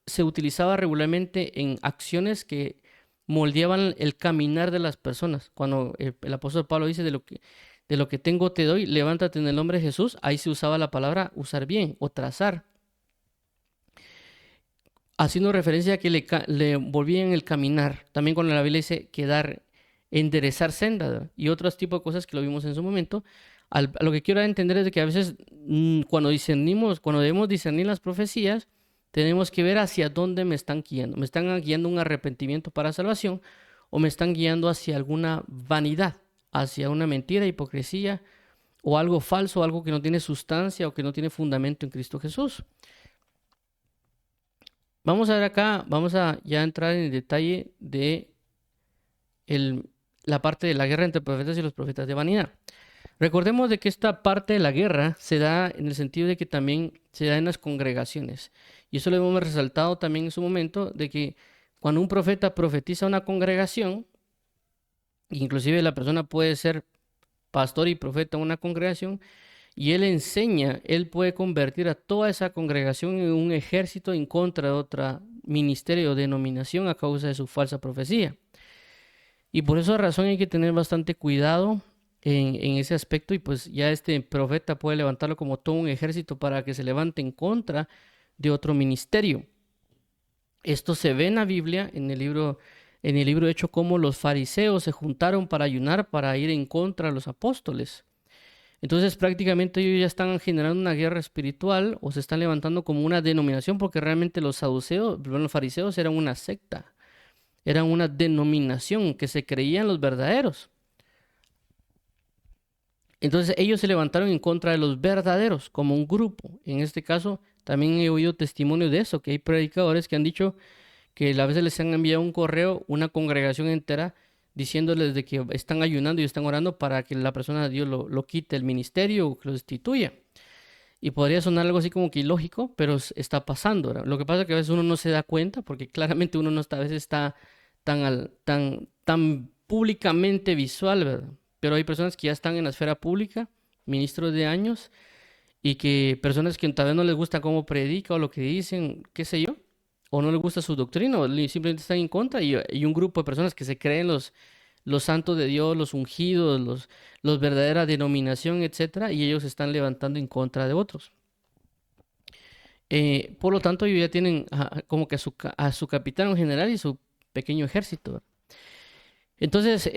se utilizaba regularmente en acciones que moldeaban el caminar de las personas. Cuando el apóstol Pablo dice de lo que tengo te doy, levántate en el nombre de Jesús, ahí se usaba la palabra usar bien o trazar, haciendo referencia a que le volvían el caminar. También cuando la Biblia dice quedar, enderezar senda, ¿verdad? Y otros tipos de cosas que lo vimos en su momento. A lo que quiero entender es de que a veces cuando debemos discernir las profecías, tenemos que ver hacia dónde me están guiando. ¿Me están guiando un arrepentimiento para salvación o me están guiando hacia alguna vanidad, hacia una mentira, hipocresía o algo falso, algo que no tiene sustancia o que no tiene fundamento en Cristo Jesús? Vamos a ver acá, vamos a ya entrar en el detalle de la parte de la guerra entre profetas y los profetas de vanidad. Recordemos de que esta parte de la guerra se da en el sentido de que también se da en las congregaciones. Y eso lo hemos resaltado también en su momento, de que cuando un profeta profetiza a una congregación, inclusive la persona puede ser pastor y profeta en una congregación, y él enseña, él puede convertir a toda esa congregación en un ejército en contra de otra ministerio o denominación a causa de su falsa profecía. Y por esa razón hay que tener bastante cuidado en ese aspecto, y pues ya este profeta puede levantarlo como todo un ejército para que se levante en contra de otro ministerio. Esto se ve en la Biblia, en el libro de Hechos, cómo los fariseos se juntaron para ayunar, para ir en contra de los apóstoles. Entonces prácticamente ellos ya están generando una guerra espiritual o se están levantando como una denominación, porque realmente los fariseos eran una secta, eran una denominación que se creían los verdaderos. Entonces ellos se levantaron en contra de los verdaderos como un grupo. En este caso también he oído testimonio de eso, que hay predicadores que han dicho que a veces les han enviado un correo, una congregación entera, diciéndoles de que están ayunando y están orando para que la persona de Dios lo quite el ministerio o que lo destituya. Y podría sonar algo así como que ilógico, pero está pasando, ¿verdad? Lo que pasa es que a veces uno no se da cuenta, porque claramente uno no está, a veces está tan públicamente visual, ¿verdad? Pero hay personas que ya están en la esfera pública, ministros de años, y que personas que tal vez no les gusta cómo predica o lo que dicen, qué sé yo, o no les gusta su doctrina, o simplemente están en contra, y un grupo de personas que se creen los santos de Dios, los ungidos, los verdadera denominación, etcétera, y ellos se están levantando en contra de otros. Por lo tanto, ellos ya tienen como que a su capitán general y su pequeño ejército, ¿verdad? Entonces,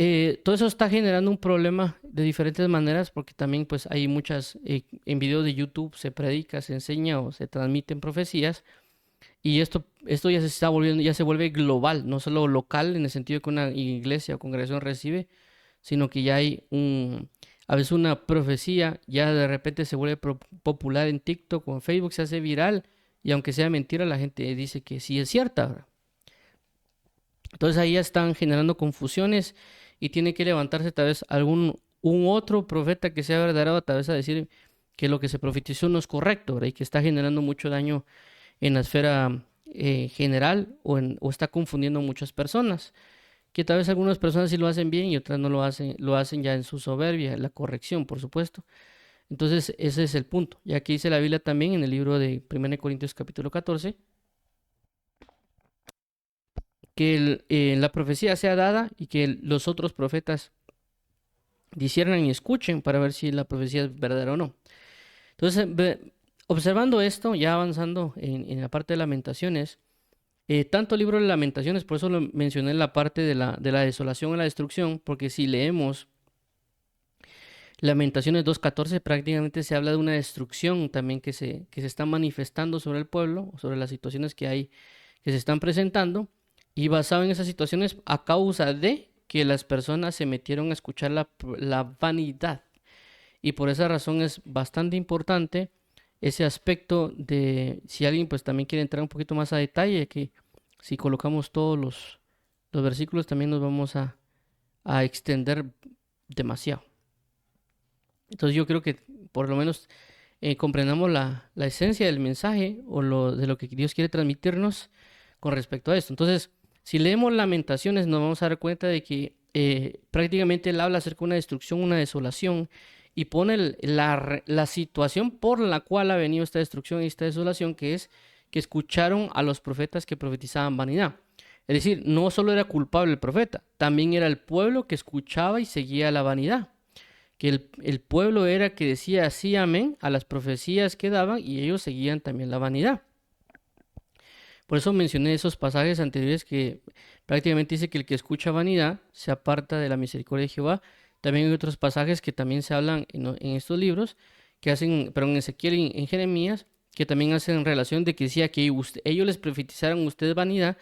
todo eso está generando un problema de diferentes maneras, porque también pues hay muchas, en videos de YouTube se predica, se enseña o se transmiten profecías, y esto ya se está volviendo, ya se vuelve global, no solo local en el sentido de que una iglesia o congregación recibe, sino que ya hay a veces una profecía, ya de repente se vuelve popular en TikTok o en Facebook, se hace viral, y aunque sea mentira, la gente dice que sí es cierta, ¿verdad? Entonces ahí ya están generando confusiones y tiene que levantarse tal vez un otro profeta que sea verdadero, tal vez a decir que lo que se profetizó no es correcto, ¿verdad? Y que está generando mucho daño en la esfera general o está confundiendo a muchas personas. Que tal vez algunas personas sí lo hacen bien y otras no lo hacen ya en su soberbia, la corrección, por supuesto. Entonces ese es el punto. Y aquí dice la Biblia también en el libro de 1 Corintios capítulo 14, que la profecía sea dada y que los otros profetas disciernan y escuchen para ver si la profecía es verdadera o no. Entonces, observando esto, ya avanzando en la parte de Lamentaciones, tanto el libro de Lamentaciones, por eso lo mencioné en la parte de la desolación y la destrucción, porque si leemos Lamentaciones 2:14, prácticamente se habla de una destrucción también que se está manifestando sobre el pueblo, sobre las situaciones que hay, que se están presentando, y basado en esas situaciones a causa de que las personas se metieron a escuchar la vanidad. Y por esa razón es bastante importante ese aspecto de, si alguien pues también quiere entrar un poquito más a detalle, que si colocamos todos los versículos también nos vamos a extender demasiado. Entonces yo creo que por lo menos comprendamos la esencia del mensaje o de lo que Dios quiere transmitirnos con respecto a esto. Entonces, si leemos Lamentaciones, nos vamos a dar cuenta de que prácticamente él habla acerca de una destrucción, una desolación, y pone la situación por la cual ha venido esta destrucción y esta desolación, que es que escucharon a los profetas que profetizaban vanidad. Es decir, no solo era culpable el profeta, también era el pueblo que escuchaba y seguía la vanidad. Que el pueblo era que decía sí, amén, a las profecías que daban y ellos seguían también la vanidad. Por eso mencioné esos pasajes anteriores que prácticamente dice que el que escucha vanidad se aparta de la misericordia de Jehová. También hay otros pasajes que también se hablan en estos libros, que hacen, pero en Ezequiel y en Jeremías, que también hacen relación de que decía que ellos les profetizaron a ustedes vanidad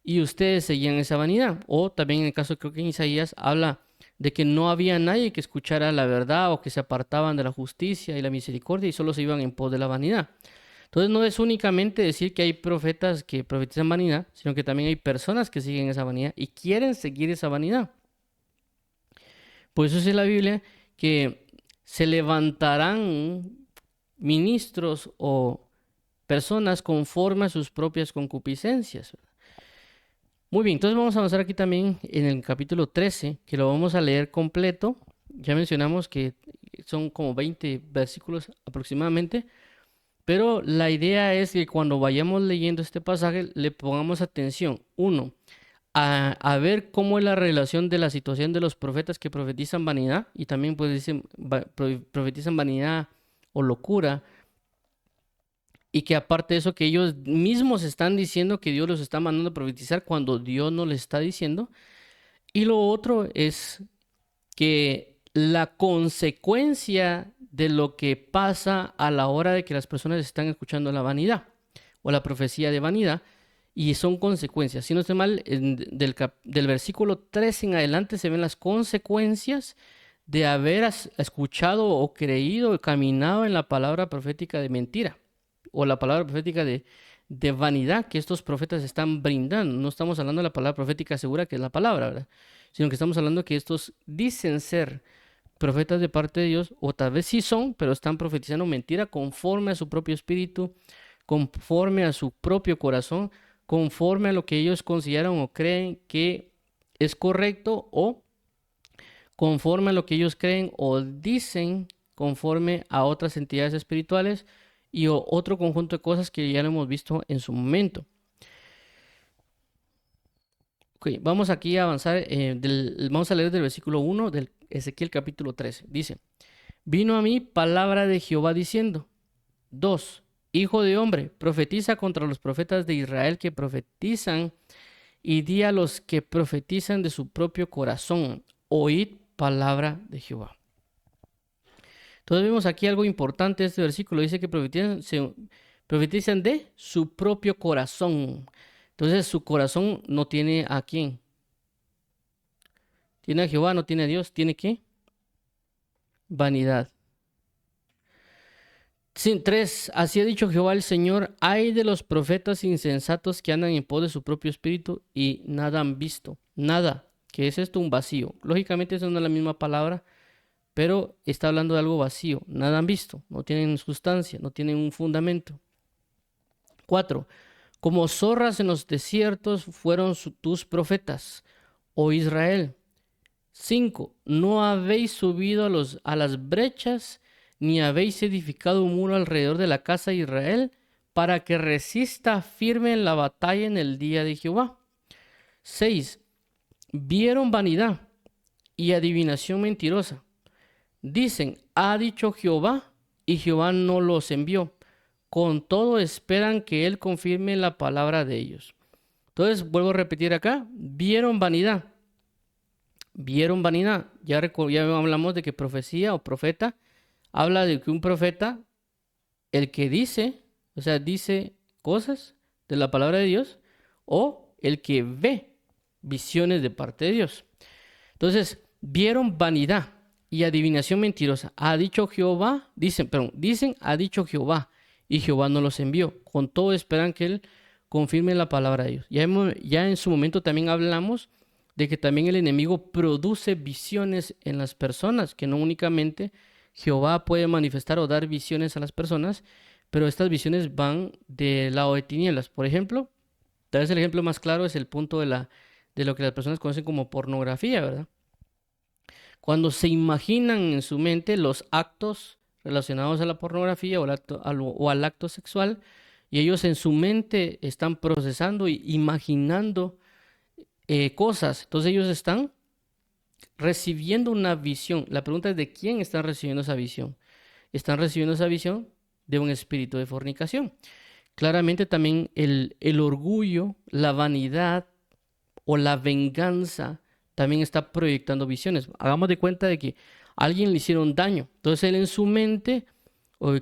y ustedes seguían esa vanidad. O también en el caso, creo que en Isaías habla de que no había nadie que escuchara la verdad o que se apartaban de la justicia y la misericordia y solo se iban en pos de la vanidad. Entonces no es únicamente decir que hay profetas que profetizan vanidad, sino que también hay personas que siguen esa vanidad y quieren seguir esa vanidad. Por eso dice la Biblia que se levantarán ministros o personas conforme a sus propias concupiscencias. Muy bien, entonces vamos a avanzar aquí también en el capítulo 13, que lo vamos a leer completo. Ya mencionamos que son como 20 versículos aproximadamente. Pero la idea es que cuando vayamos leyendo este pasaje le pongamos atención, uno, a ver cómo es la relación de la situación de los profetas que profetizan vanidad y también pues dicen, profetizan vanidad o locura, y que aparte de eso que ellos mismos están diciendo que Dios los está mandando a profetizar cuando Dios no les está diciendo. Y lo otro es que la consecuencia de lo que pasa a la hora de que las personas están escuchando la vanidad o la profecía de vanidad, y son consecuencias. Si no estoy mal, del versículo 3 en adelante se ven las consecuencias de haber escuchado o creído o caminado en la palabra profética de mentira o la palabra profética de vanidad que estos profetas están brindando. No estamos hablando de la palabra profética segura, que es la palabra, ¿verdad? Sino que estamos hablando que estos dicen ser profetas de parte de Dios, o tal vez sí son, pero están profetizando mentira conforme a su propio espíritu, conforme a su propio corazón, conforme a lo que ellos consideran o creen que es correcto, o conforme a lo que ellos creen o dicen conforme a otras entidades espirituales y otro conjunto de cosas que ya lo hemos visto en su momento. Ok, vamos aquí a avanzar, vamos a leer del versículo 1 del Ezequiel capítulo 13. Dice, vino a mí palabra de Jehová diciendo, 2, hijo de hombre, profetiza contra los profetas de Israel que profetizan y di a los que profetizan de su propio corazón, oíd palabra de Jehová. Entonces vemos aquí algo importante, este versículo dice que profetizan de su propio corazón. Entonces su corazón no tiene a quién. Tiene a Jehová, no tiene a Dios. ¿Tiene qué? Vanidad. 3. Así ha dicho Jehová el Señor, ay de los profetas insensatos que andan en pos de su propio espíritu y nada han visto. Nada. ¿Qué es esto? Un vacío. Lógicamente eso no es la misma palabra, pero está hablando de algo vacío. Nada han visto. No tienen sustancia, no tienen un fundamento. 4. Como zorras en los desiertos fueron tus profetas, oh Israel. 5. No habéis subido a las brechas, ni habéis edificado un muro alrededor de la casa de Israel, para que resista firme en la batalla en el día de Jehová. 6. Vieron vanidad y adivinación mentirosa. Dicen, ha dicho Jehová, y Jehová no los envió. Con todo esperan que Él confirme la palabra de ellos. Entonces, vuelvo a repetir acá, vieron vanidad. Vieron vanidad. Ya hablamos de que profecía o profeta habla de que un profeta, el que dice, o sea, dice cosas de la palabra de Dios, o el que ve visiones de parte de Dios. Entonces, vieron vanidad y adivinación mentirosa. Ha dicho Jehová, dicen, ha dicho Jehová, y Jehová no los envió. Con todo esperan que Él confirme la palabra de Dios. Ya en su momento también hablamos de que también el enemigo produce visiones en las personas, que no únicamente Jehová puede manifestar o dar visiones a las personas, pero estas visiones van del lado de tinieblas. Por ejemplo, tal vez el ejemplo más claro es el punto de lo que las personas conocen como pornografía, ¿verdad? Cuando se imaginan en su mente los actos relacionados a la pornografía o al acto sexual, y ellos en su mente están procesando e imaginando cosas. Entonces ellos están recibiendo una visión. La pregunta es: ¿de quién están recibiendo esa visión? Están recibiendo esa visión de un espíritu de fornicación. Claramente también el orgullo, la vanidad o la venganza también está proyectando visiones. Hagamos de cuenta de que a alguien le hicieron daño. Entonces él en su mente,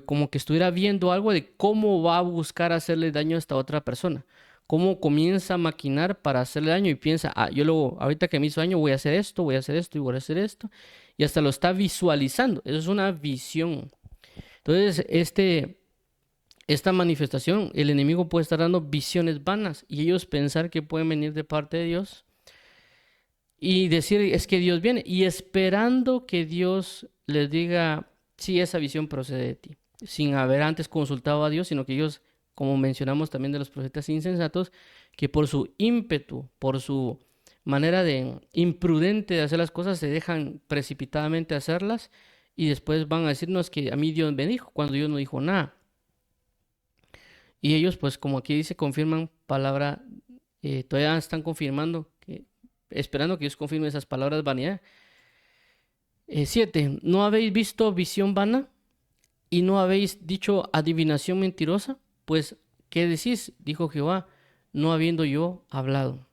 como que estuviera viendo algo de cómo va a buscar hacerle daño a esta otra persona. Cómo comienza a maquinar para hacerle daño y piensa, ahorita que me hizo daño voy a hacer esto, voy a hacer esto y voy a hacer esto. Y hasta lo está visualizando. Eso es una visión. Entonces, esta manifestación, el enemigo puede estar dando visiones vanas y ellos pensar que pueden venir de parte de Dios y decir, es que Dios viene, y esperando que Dios les diga si esa visión procede de ti, sin haber antes consultado a Dios, sino que ellos, como mencionamos también de los profetas insensatos, que por su ímpetu, por su manera imprudente de hacer las cosas, se dejan precipitadamente hacerlas y después van a decirnos que a mí Dios me dijo, cuando Dios no dijo nada. Y ellos, pues como aquí dice, confirman palabra, todavía están confirmando, esperando que Dios confirme esas palabras vanidad. 7. ¿No habéis visto visión vana y no habéis dicho adivinación mentirosa? Pues, ¿qué decís? Dijo Jehová, no habiendo yo hablado.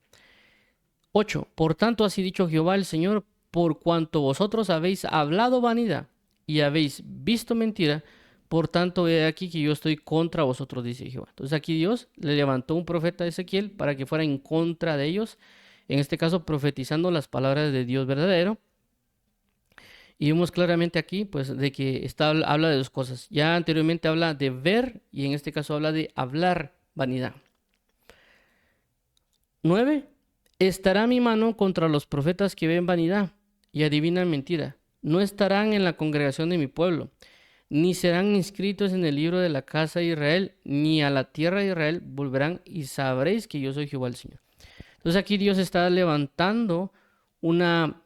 8. Por tanto, así dicho Jehová el Señor, por cuanto vosotros habéis hablado vanidad y habéis visto mentira, por tanto, he aquí que yo estoy contra vosotros, dice Jehová. Entonces aquí Dios le levantó un profeta a Ezequiel para que fuera en contra de ellos, en este caso profetizando las palabras de Dios verdadero. Y vemos claramente aquí, pues, de que habla de dos cosas. Ya anteriormente habla de ver y en este caso habla de hablar vanidad. 9. Estará mi mano contra los profetas que ven vanidad y adivinan mentira. No estarán en la congregación de mi pueblo, ni serán inscritos en el libro de la casa de Israel, ni a la tierra de Israel volverán, y sabréis que yo soy Jehová el Señor. Entonces aquí Dios está levantando una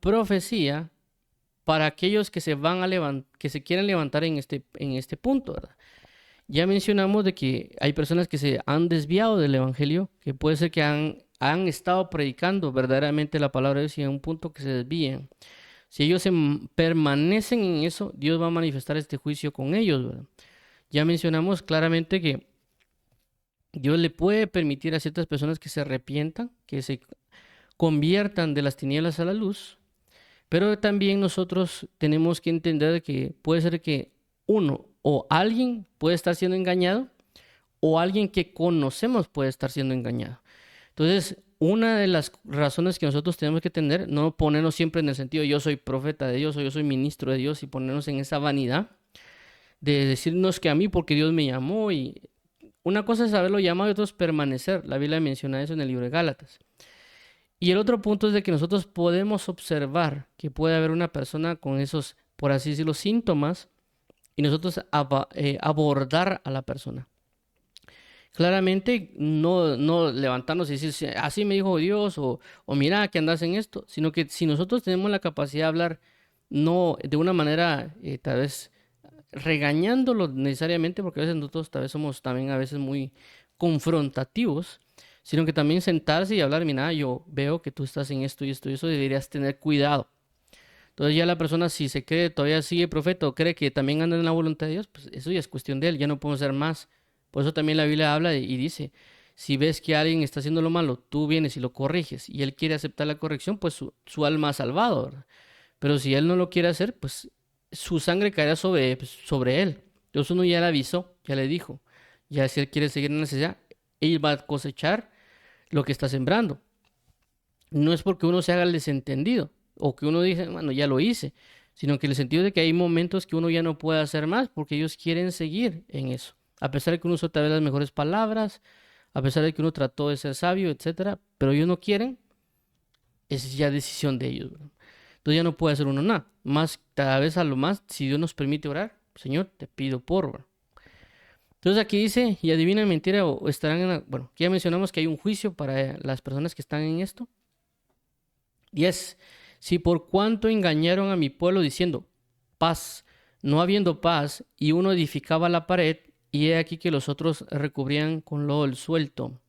profecía para aquellos que se van a que se quieren levantar en este punto, ¿verdad? Ya mencionamos de que hay personas que se han desviado del evangelio, que puede ser que han estado predicando verdaderamente la palabra de Dios y en un punto que se desvíen. Si ellos permanecen en eso, Dios va a manifestar este juicio con ellos, ¿verdad? Ya mencionamos claramente que Dios le puede permitir a ciertas personas que se arrepientan, que se conviertan de las tinieblas a la luz, pero también nosotros tenemos que entender que puede ser que o alguien puede estar siendo engañado, o alguien que conocemos puede estar siendo engañado. Entonces, una de las razones que nosotros tenemos que tener, no ponernos siempre en el sentido yo soy profeta de Dios o yo soy ministro de Dios y ponernos en esa vanidad de decirnos que a mí porque Dios me llamó, y una cosa es haberlo llamado y otra es permanecer. La Biblia menciona eso en el libro de Gálatas. Y el otro punto es de que nosotros podemos observar que puede haber una persona con esos, por así decirlo, síntomas, y nosotros abordar a la persona. Claramente no levantarnos y decir, así me dijo Dios, o mira que andas en esto, sino que si nosotros tenemos la capacidad de hablar, no de una manera tal vez regañándolo necesariamente, porque a veces nosotros tal vez somos también a veces muy confrontativos, sino que también sentarse y hablar, mira, yo veo que tú estás en esto y esto y eso, deberías tener cuidado. Entonces ya la persona si se cree, todavía sigue profeta o cree que también anda en la voluntad de Dios, pues eso ya es cuestión de él, ya no podemos hacer más. Por eso también la Biblia habla y dice, si ves que alguien está haciendo lo malo, tú vienes y lo corriges y él quiere aceptar la corrección, pues su alma ha salvado, ¿verdad? Pero si él no lo quiere hacer, pues su sangre caerá sobre él. Entonces uno ya le avisó, ya le dijo, ya si él quiere seguir en necesidad, él va a cosechar lo que está sembrando. No es porque uno se haga el desentendido o que uno dice, bueno, ya lo hice, sino que el sentido de que hay momentos que uno ya no puede hacer más porque ellos quieren seguir en eso. A pesar de que uno usó tal vez las mejores palabras, a pesar de que uno trató de ser sabio, etcétera, pero ellos no quieren, es ya decisión de ellos, ¿verdad? Entonces ya no puede hacer uno nada. Más, cada vez a lo más, si Dios nos permite orar, Señor, te pido por, ¿verdad? Entonces aquí dice, y adivinan mentira o estarán en bueno, aquí ya mencionamos que hay un juicio para las personas que están en esto. 10. Si por cuanto engañaron a mi pueblo diciendo paz, no habiendo paz, y uno edificaba la pared, y he aquí que los otros recubrían con lodo el suelto.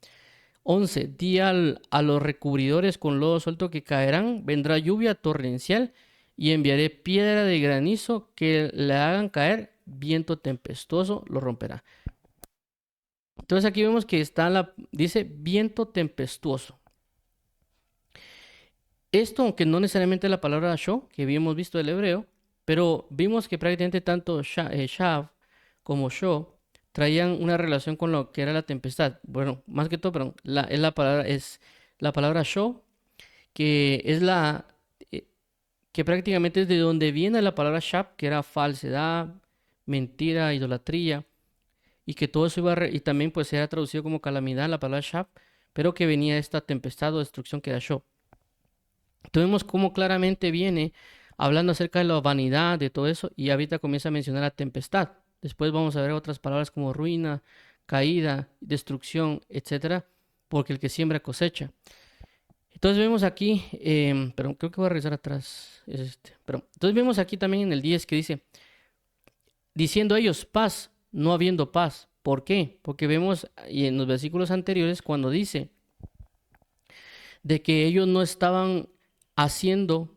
11. Di a los recubridores con lodo suelto que caerán, vendrá lluvia torrencial, y enviaré piedra de granizo que le hagan caer, viento tempestuoso lo romperá. Entonces aquí vemos que dice viento tempestuoso. Esto, aunque no necesariamente la palabra sho, que habíamos visto del hebreo, pero vimos que prácticamente tanto shav como sho traían una relación con lo que era la tempestad. Bueno, más que todo, pero es la palabra sho, que es que prácticamente es de donde viene la palabra shab, que era falsedad, mentira, idolatría, y que todo eso y también pues era traducido como calamidad la palabra shab, pero que venía esta tempestad o destrucción que era sho. Entonces vemos cómo claramente viene hablando acerca de la vanidad, de todo eso, y ahorita comienza a mencionar la tempestad. Después vamos a ver otras palabras como ruina, caída, destrucción, etcétera, porque el que siembra cosecha. Entonces vemos aquí, pero creo que voy a regresar atrás. Pero entonces vemos aquí también en el 10 que dice, diciendo ellos paz, no habiendo paz. ¿Por qué? Porque vemos y en los versículos anteriores cuando dice de que ellos no estaban haciendo,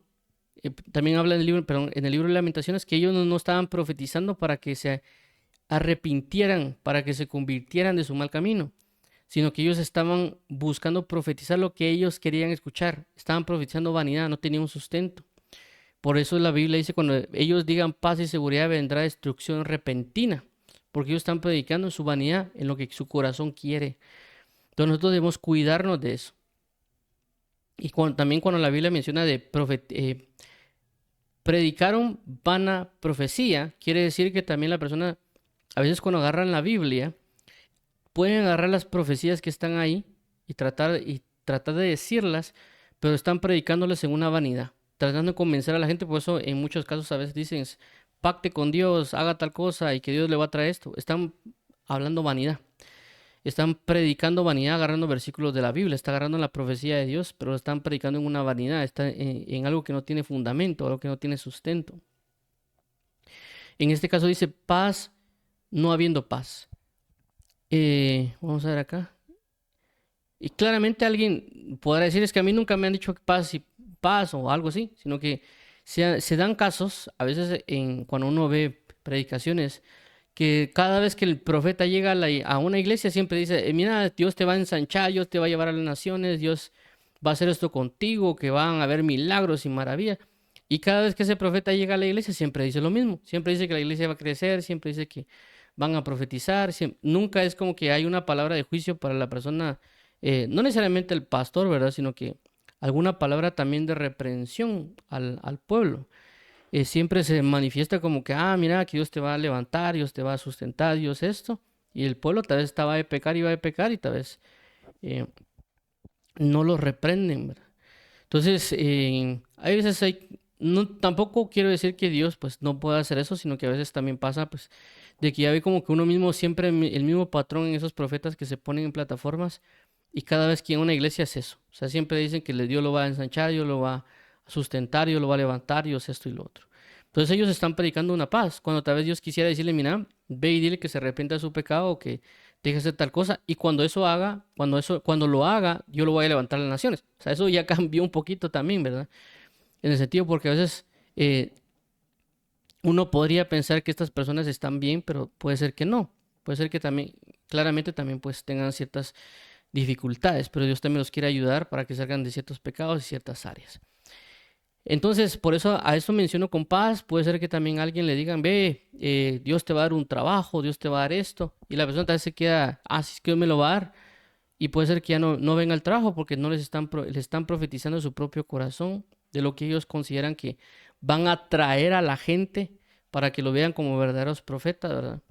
también habla en el libro, perdón, en el libro de Lamentaciones, que ellos no estaban profetizando para que se arrepintieran, para que se convirtieran de su mal camino, sino que ellos estaban buscando profetizar lo que ellos querían escuchar, estaban profetizando vanidad, no tenían un sustento. Por eso la Biblia dice, cuando ellos digan paz y seguridad, vendrá destrucción repentina, porque ellos están predicando en su vanidad, en lo que su corazón quiere. Entonces nosotros debemos cuidarnos de eso. Y también cuando la Biblia menciona de predicaron vana profecía, quiere decir que también la persona, a veces cuando agarran la Biblia, pueden agarrar las profecías que están ahí y tratar de decirlas, pero están predicándolas en una vanidad, tratando de convencer a la gente. Por eso en muchos casos a veces dicen, pacte con Dios, haga tal cosa y que Dios le va a traer esto. Están hablando vanidad. Están predicando vanidad, agarrando versículos de la Biblia, está agarrando la profecía de Dios, pero lo están predicando en una vanidad, está en algo que no tiene fundamento, algo que no tiene sustento. En este caso dice paz, no habiendo paz. Vamos a ver acá. Y claramente alguien podrá decir, es que a mí nunca me han dicho paz o algo así, sino que se dan casos, a veces cuando uno ve predicaciones, que cada vez que el profeta llega a una iglesia siempre dice, mira, Dios te va a ensanchar, Dios te va a llevar a las naciones, Dios va a hacer esto contigo, que van a haber milagros y maravillas. Y cada vez que ese profeta llega a la iglesia siempre dice lo mismo, siempre dice que la iglesia va a crecer, siempre dice que van a profetizar, nunca es como que hay una palabra de juicio para la persona, no necesariamente el pastor, ¿verdad? Sino que alguna palabra también de reprensión al pueblo. Siempre se manifiesta como que, mira, que Dios te va a levantar, Dios te va a sustentar, Dios esto. Y el pueblo tal vez estaba de pecar y va de pecar y tal vez no lo reprenden, ¿verdad? Entonces, hay veces tampoco quiero decir que Dios pues no pueda hacer eso, sino que a veces también pasa pues de que ya ve como que uno mismo siempre el mismo patrón en esos profetas que se ponen en plataformas y cada vez que en una iglesia es eso. O sea, siempre dicen que Dios lo va a ensanchar, Dios lo va a sustentar, Dios lo va a levantar, Dios esto y lo otro. Entonces ellos están predicando una paz, cuando tal vez Dios quisiera decirle, mira, ve y dile que se arrepienta de su pecado o que deje de hacer tal cosa, y cuando lo haga, yo lo voy a levantar a las naciones. O sea, eso ya cambió un poquito también, ¿verdad? En el sentido porque a veces eh, uno podría pensar que estas personas están bien, pero puede ser que no. Puede ser que también, claramente también pues tengan ciertas dificultades, pero Dios también los quiere ayudar para que salgan de ciertos pecados y ciertas áreas. Entonces, por eso a esto menciono con paz. Puede ser que también alguien le digan, ve, Dios te va a dar un trabajo, Dios te va a dar esto, y la persona tal vez se queda, sí, es que Dios me lo va a dar, y puede ser que ya no venga al trabajo porque no les están profetizando su propio corazón de lo que ellos consideran que van a atraer a la gente para que lo vean como verdaderos profetas, ¿verdad?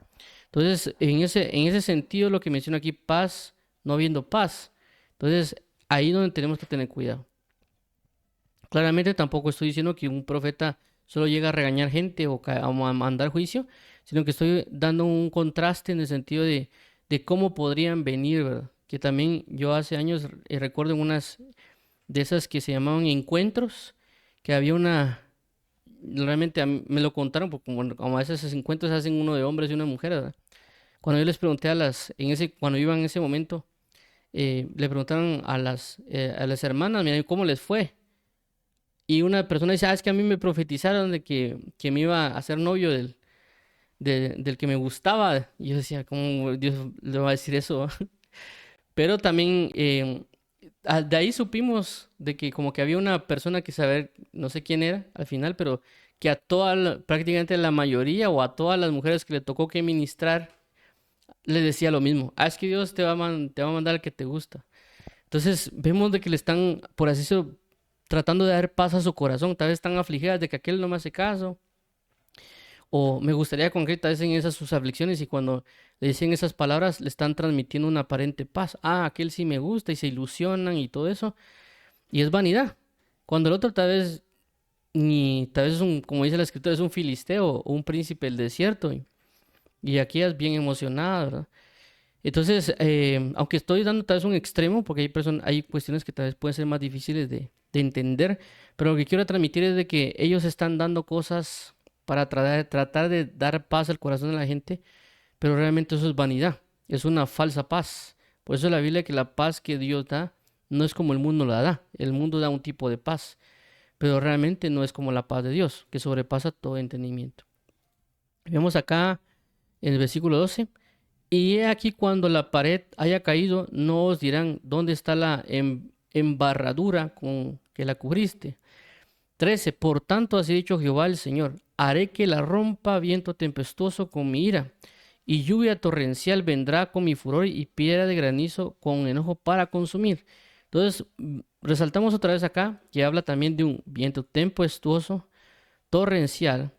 Entonces, en ese sentido, lo que menciona aquí, paz, no habiendo paz. Entonces, ahí es donde tenemos que tener cuidado. Claramente tampoco estoy diciendo que un profeta solo llega a regañar gente o a mandar juicio, sino que estoy dando un contraste en el sentido de cómo podrían venir, ¿verdad? Que también yo hace años recuerdo en unas de esas que se llamaban encuentros, que había realmente me lo contaron, porque como a veces esos encuentros se hacen uno de hombres y una mujer, ¿verdad? Cuando yo les pregunté cuando iban en ese momento, le preguntaron a las hermanas, mira, ¿cómo les fue? Y una persona dice, es que a mí me profetizaron de que me iba a hacer novio del que me gustaba. Y yo decía, ¿cómo Dios le va a decir eso? Pero también de ahí supimos de que como que había una persona que saber, no sé quién era al final, pero que prácticamente la mayoría o a todas las mujeres que le tocó que ministrar, le decía lo mismo. Es que Dios te va a mandar al que te gusta. Entonces vemos de que le están, por así decirlo, tratando de dar paz a su corazón. Tal vez están afligidas de que aquel no me hace caso. O me gustaría concretar en esas sus aflicciones y cuando le dicen esas palabras le están transmitiendo una aparente paz. Aquel sí me gusta y se ilusionan y todo eso. Y es vanidad. Cuando el otro tal vez es como dice la escritura, es un filisteo o un príncipe del desierto. Y aquí es bien emocionada, ¿verdad? Entonces, aunque estoy dando tal vez un extremo, porque hay cuestiones que tal vez pueden ser más difíciles de entender, pero lo que quiero transmitir es de que ellos están dando cosas para tratar de dar paz al corazón de la gente, pero realmente eso es vanidad, es una falsa paz. Por eso la Biblia que la paz que Dios da no es como el mundo la da. El mundo da un tipo de paz, pero realmente no es como la paz de Dios, que sobrepasa todo entendimiento. Vemos acá en el versículo 12. Y he aquí cuando la pared haya caído, no os dirán dónde está la embarradura con que la cubriste. 13. Por tanto, así ha dicho Jehová el Señor, haré que la rompa viento tempestuoso con mi ira, y lluvia torrencial vendrá con mi furor, y piedra de granizo con enojo para consumir. Entonces, resaltamos otra vez acá que habla también de un viento tempestuoso, torrencial,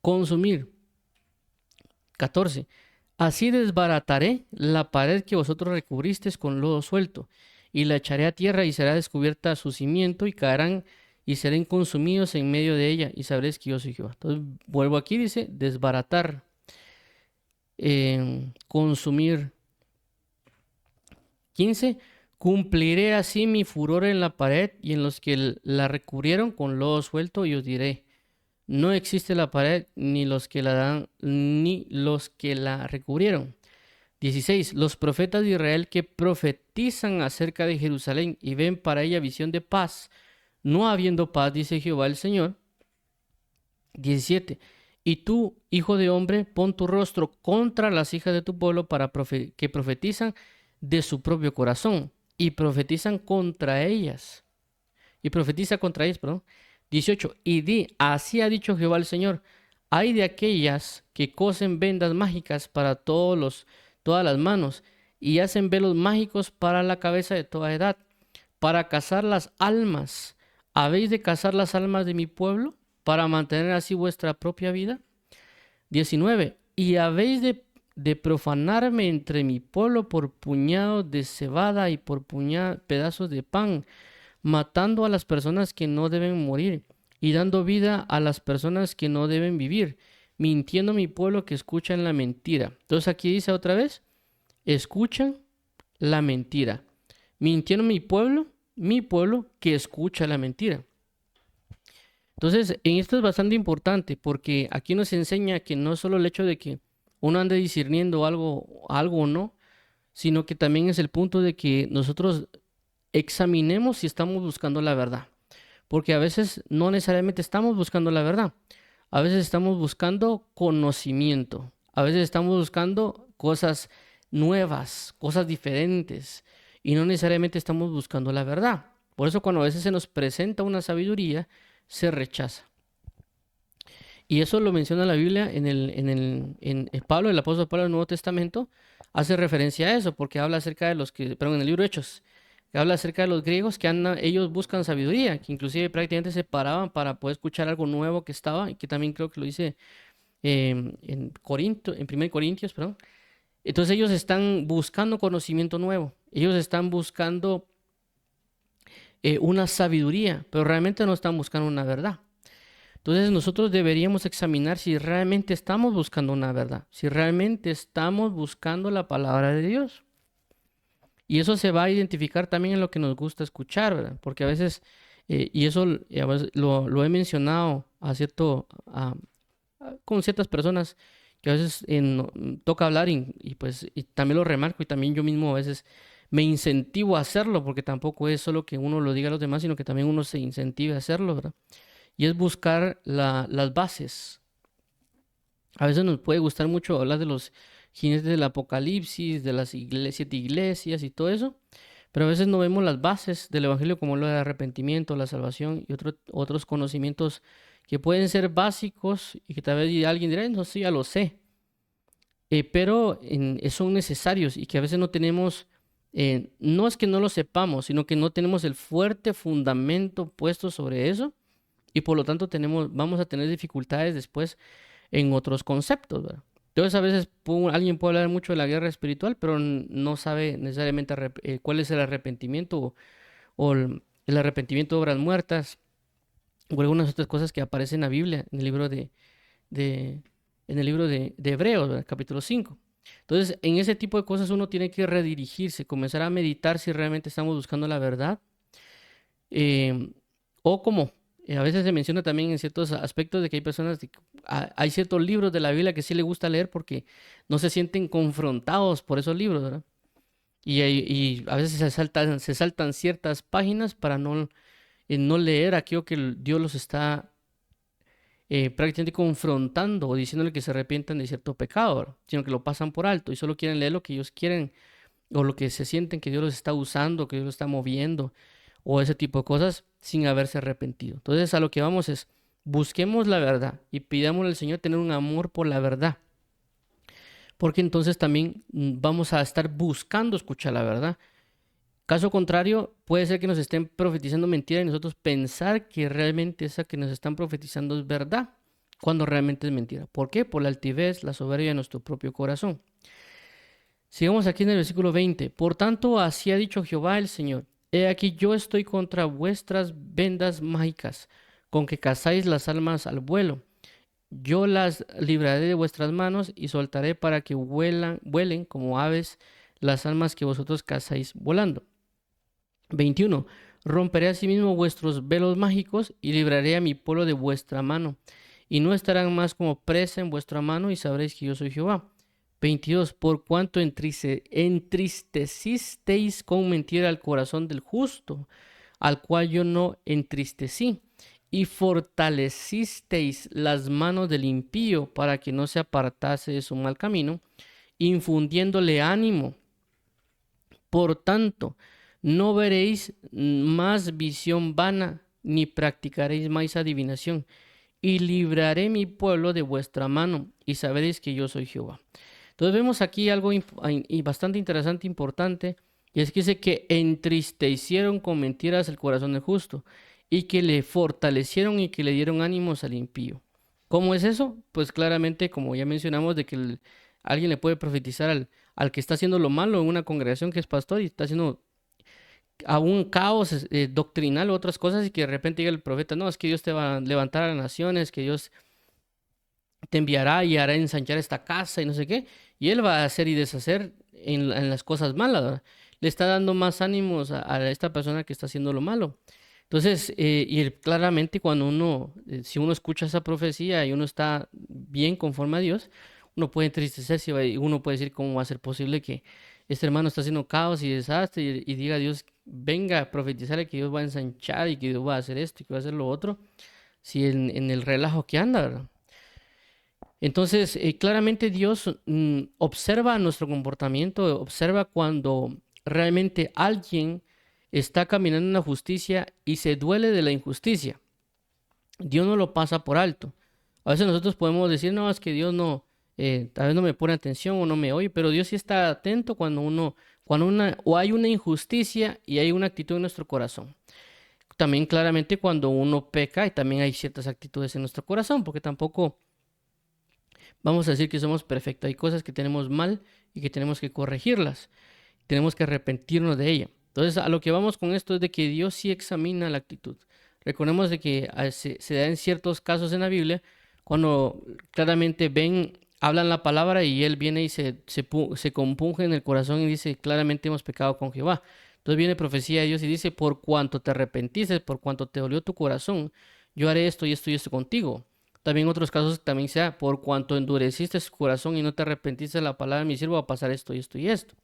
consumir. 14. Así desbarataré la pared que vosotros recubristeis con lodo suelto, y la echaré a tierra y será descubierta su cimiento, y caerán y serán consumidos en medio de ella, y sabréis que yo soy Jehová. Entonces, vuelvo aquí, dice, desbaratar, consumir. 15. Cumpliré así mi furor en la pared y en los que la recubrieron con lodo suelto, y os diré, no existe la pared, ni los que la dan, ni los que la recubrieron. 16. Los profetas de Israel que profetizan acerca de Jerusalén y ven para ella visión de paz, no habiendo paz, dice Jehová el Señor. 17. Y tú, hijo de hombre, pon tu rostro contra las hijas de tu pueblo que profetizan de su propio corazón y profetizan contra ellas. Y profetiza contra ellas, perdón. 18. Y di, así ha dicho Jehová el Señor, hay de aquellas que cosen vendas mágicas para todas las manos y hacen velos mágicos para la cabeza de toda edad, para cazar las almas. ¿Habéis de cazar las almas de mi pueblo para mantener así vuestra propia vida? 19. Y habéis de profanarme entre mi pueblo por puñados de cebada y por pedazos de pan, matando a las personas que no deben morir y dando vida a las personas que no deben vivir, mintiendo a mi pueblo que escuchan la mentira. Entonces aquí dice otra vez, escuchan la mentira. Mintiendo a mi pueblo que escucha la mentira. Entonces, en esto es bastante importante porque aquí nos enseña que no es solo el hecho de que uno ande discerniendo algo o no, sino que también es el punto de que nosotros examinemos si estamos buscando la verdad. Porque a veces no necesariamente estamos buscando la verdad. A veces estamos buscando conocimiento. A veces estamos buscando cosas nuevas, cosas diferentes. Y no necesariamente estamos buscando la verdad. Por eso cuando a veces se nos presenta una sabiduría, se rechaza. Y eso lo menciona la Biblia en Pablo, el apóstol Pablo del Nuevo Testamento, hace referencia a eso, porque habla acerca de los que, perdón, en el libro de Hechos, que habla acerca de los griegos que ellos buscan sabiduría, que inclusive prácticamente se paraban para poder escuchar algo nuevo que estaba, y que también creo que lo dice en Corinto, en 1 Corintios, perdón. Entonces ellos están buscando conocimiento nuevo, ellos están buscando una sabiduría, pero realmente no están buscando una verdad. Entonces nosotros deberíamos examinar si realmente estamos buscando una verdad, si realmente estamos buscando la palabra de Dios. Y eso se va a identificar también en lo que nos gusta escuchar, ¿verdad? Porque a veces, y eso a veces lo he mencionado con ciertas personas que a veces toca hablar pues y también lo remarco y también yo mismo a veces me incentivo a hacerlo porque tampoco es solo que uno lo diga a los demás, sino que también uno se incentive a hacerlo, ¿verdad? Y es buscar las bases. A veces nos puede gustar mucho hablar de los jinetes del Apocalipsis, de las 7 iglesias y todo eso, pero a veces no vemos las bases del Evangelio como lo del arrepentimiento, la salvación y otros conocimientos que pueden ser básicos y que tal vez alguien dirá, no, sí, ya lo sé, pero son necesarios y que a veces no tenemos, no es que no lo sepamos, sino que no tenemos el fuerte fundamento puesto sobre eso y por lo tanto vamos a tener dificultades después en otros conceptos, ¿verdad? Entonces a veces alguien puede hablar mucho de la guerra espiritual, pero no sabe necesariamente cuál es el arrepentimiento o el arrepentimiento de obras muertas o algunas otras cosas que aparecen en la Biblia, en el libro de, en el libro de Hebreos, ¿verdad? Capítulo 5. Entonces, en ese tipo de cosas uno tiene que redirigirse, comenzar a meditar si realmente estamos buscando la verdad. O como a veces se menciona también en ciertos aspectos de que hay personas, hay ciertos libros de la Biblia que sí le gusta leer porque no se sienten confrontados por esos libros, ¿verdad? Y a veces se saltan ciertas páginas para no leer aquello que Dios los está prácticamente confrontando o diciéndole que se arrepientan de cierto pecado, ¿verdad? Sino que lo pasan por alto y solo quieren leer lo que ellos quieren o lo que se sienten que Dios los está usando, que Dios los está moviendo o ese tipo de cosas sin haberse arrepentido. Entonces a lo que vamos es, busquemos la verdad y pidámosle al Señor tener un amor por la verdad. Porque entonces también vamos a estar buscando escuchar la verdad. Caso contrario, puede ser que nos estén profetizando mentira y nosotros pensar que realmente esa que nos están profetizando es verdad, cuando realmente es mentira. ¿Por qué? Por la altivez, la soberbia de nuestro propio corazón. Sigamos aquí en el versículo 20. Por tanto, así ha dicho Jehová el Señor. He aquí yo estoy contra vuestras vendas mágicas, con que cazáis las almas al vuelo. Yo las libraré de vuestras manos y soltaré para que vuelen como aves las almas que vosotros cazáis volando. 21. Romperé asimismo vuestros velos mágicos y libraré a mi pueblo de vuestra mano. Y no estarán más como presa en vuestra mano y sabréis que yo soy Jehová. 22. Por cuanto entristecisteis con mentira el corazón del justo, al cual yo no entristecí, y fortalecisteis las manos del impío para que no se apartase de su mal camino, infundiéndole ánimo. Por tanto, no veréis más visión vana, ni practicaréis más adivinación, y libraré mi pueblo de vuestra mano, y sabréis que yo soy Jehová. Entonces vemos aquí algo bastante interesante, importante, y es que dice que entristecieron con mentiras el corazón del justo, y que le fortalecieron y que le dieron ánimos al impío. ¿Cómo es eso? Pues claramente, como ya mencionamos, de que alguien le puede profetizar al que está haciendo lo malo en una congregación que es pastor y está haciendo a un caos doctrinal u otras cosas y que de repente diga el profeta, no, es que Dios te va a levantar a las naciones, que Dios te enviará y hará ensanchar esta casa y no sé qué, y él va a hacer y deshacer en las cosas malas, ¿verdad? Le está dando más ánimos a esta persona que está haciendo lo malo. Entonces, claramente cuando si uno escucha esa profecía y uno está bien conforme a Dios, uno puede entristecerse y uno puede decir cómo va a ser posible que este hermano está haciendo caos y desastre y diga a Dios, venga a profetizarle que Dios va a ensanchar y que Dios va a hacer esto y que va a hacer lo otro, si en el relajo que anda, ¿verdad? Entonces, claramente Dios observa nuestro comportamiento, observa cuando realmente alguien está caminando en la justicia y se duele de la injusticia. Dios no lo pasa por alto. A veces nosotros podemos decir, no, es que Dios no, tal vez no me pone atención o no me oye, pero Dios sí está atento o hay una injusticia y hay una actitud en nuestro corazón. También claramente cuando uno peca y también hay ciertas actitudes en nuestro corazón, porque tampoco vamos a decir que somos perfectos. Hay cosas que tenemos mal y que tenemos que corregirlas. Tenemos que arrepentirnos de ella. Entonces, a lo que vamos con esto es de que Dios sí examina la actitud. Recordemos de que se da en ciertos casos en la Biblia cuando claramente hablan la palabra y Él viene y se compunge en el corazón y dice, claramente hemos pecado con Jehová. Entonces viene profecía de Dios y dice, por cuanto te arrepentiste, por cuanto te dolió tu corazón, yo haré esto y esto y esto contigo. También en otros casos también sea, por cuanto endureciste su corazón y no te arrepentiste de la palabra de mi siervo, va a pasar esto y esto y esto.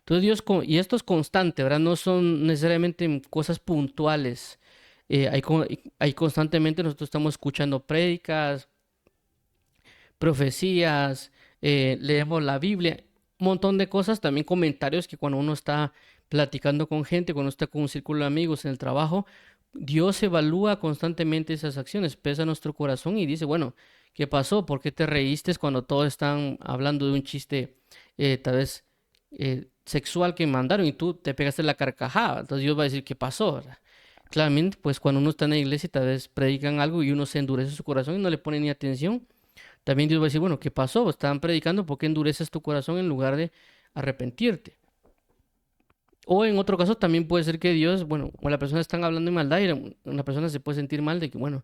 Entonces y esto es constante, ¿verdad? No son necesariamente cosas puntuales. Hay constantemente, nosotros estamos escuchando prédicas, profecías, leemos la Biblia, un montón de cosas, también comentarios que cuando uno está platicando con gente, cuando está con un círculo de amigos en el trabajo, Dios evalúa constantemente esas acciones, pesa nuestro corazón y dice, bueno, ¿qué pasó? ¿Por qué te reíste cuando todos están hablando de un chiste tal vez sexual que mandaron y tú te pegaste la carcajada? Entonces Dios va a decir, ¿qué pasó? ¿Verdad? Claramente, pues cuando uno está en la iglesia y tal vez predican algo y uno se endurece su corazón y no le pone ni atención, también Dios va a decir, bueno, ¿qué pasó? Estaban predicando, ¿por qué endureces tu corazón en lugar de arrepentirte? O en otro caso también puede ser que Dios, bueno, o la persona están hablando de maldad y una persona se puede sentir mal de que, bueno,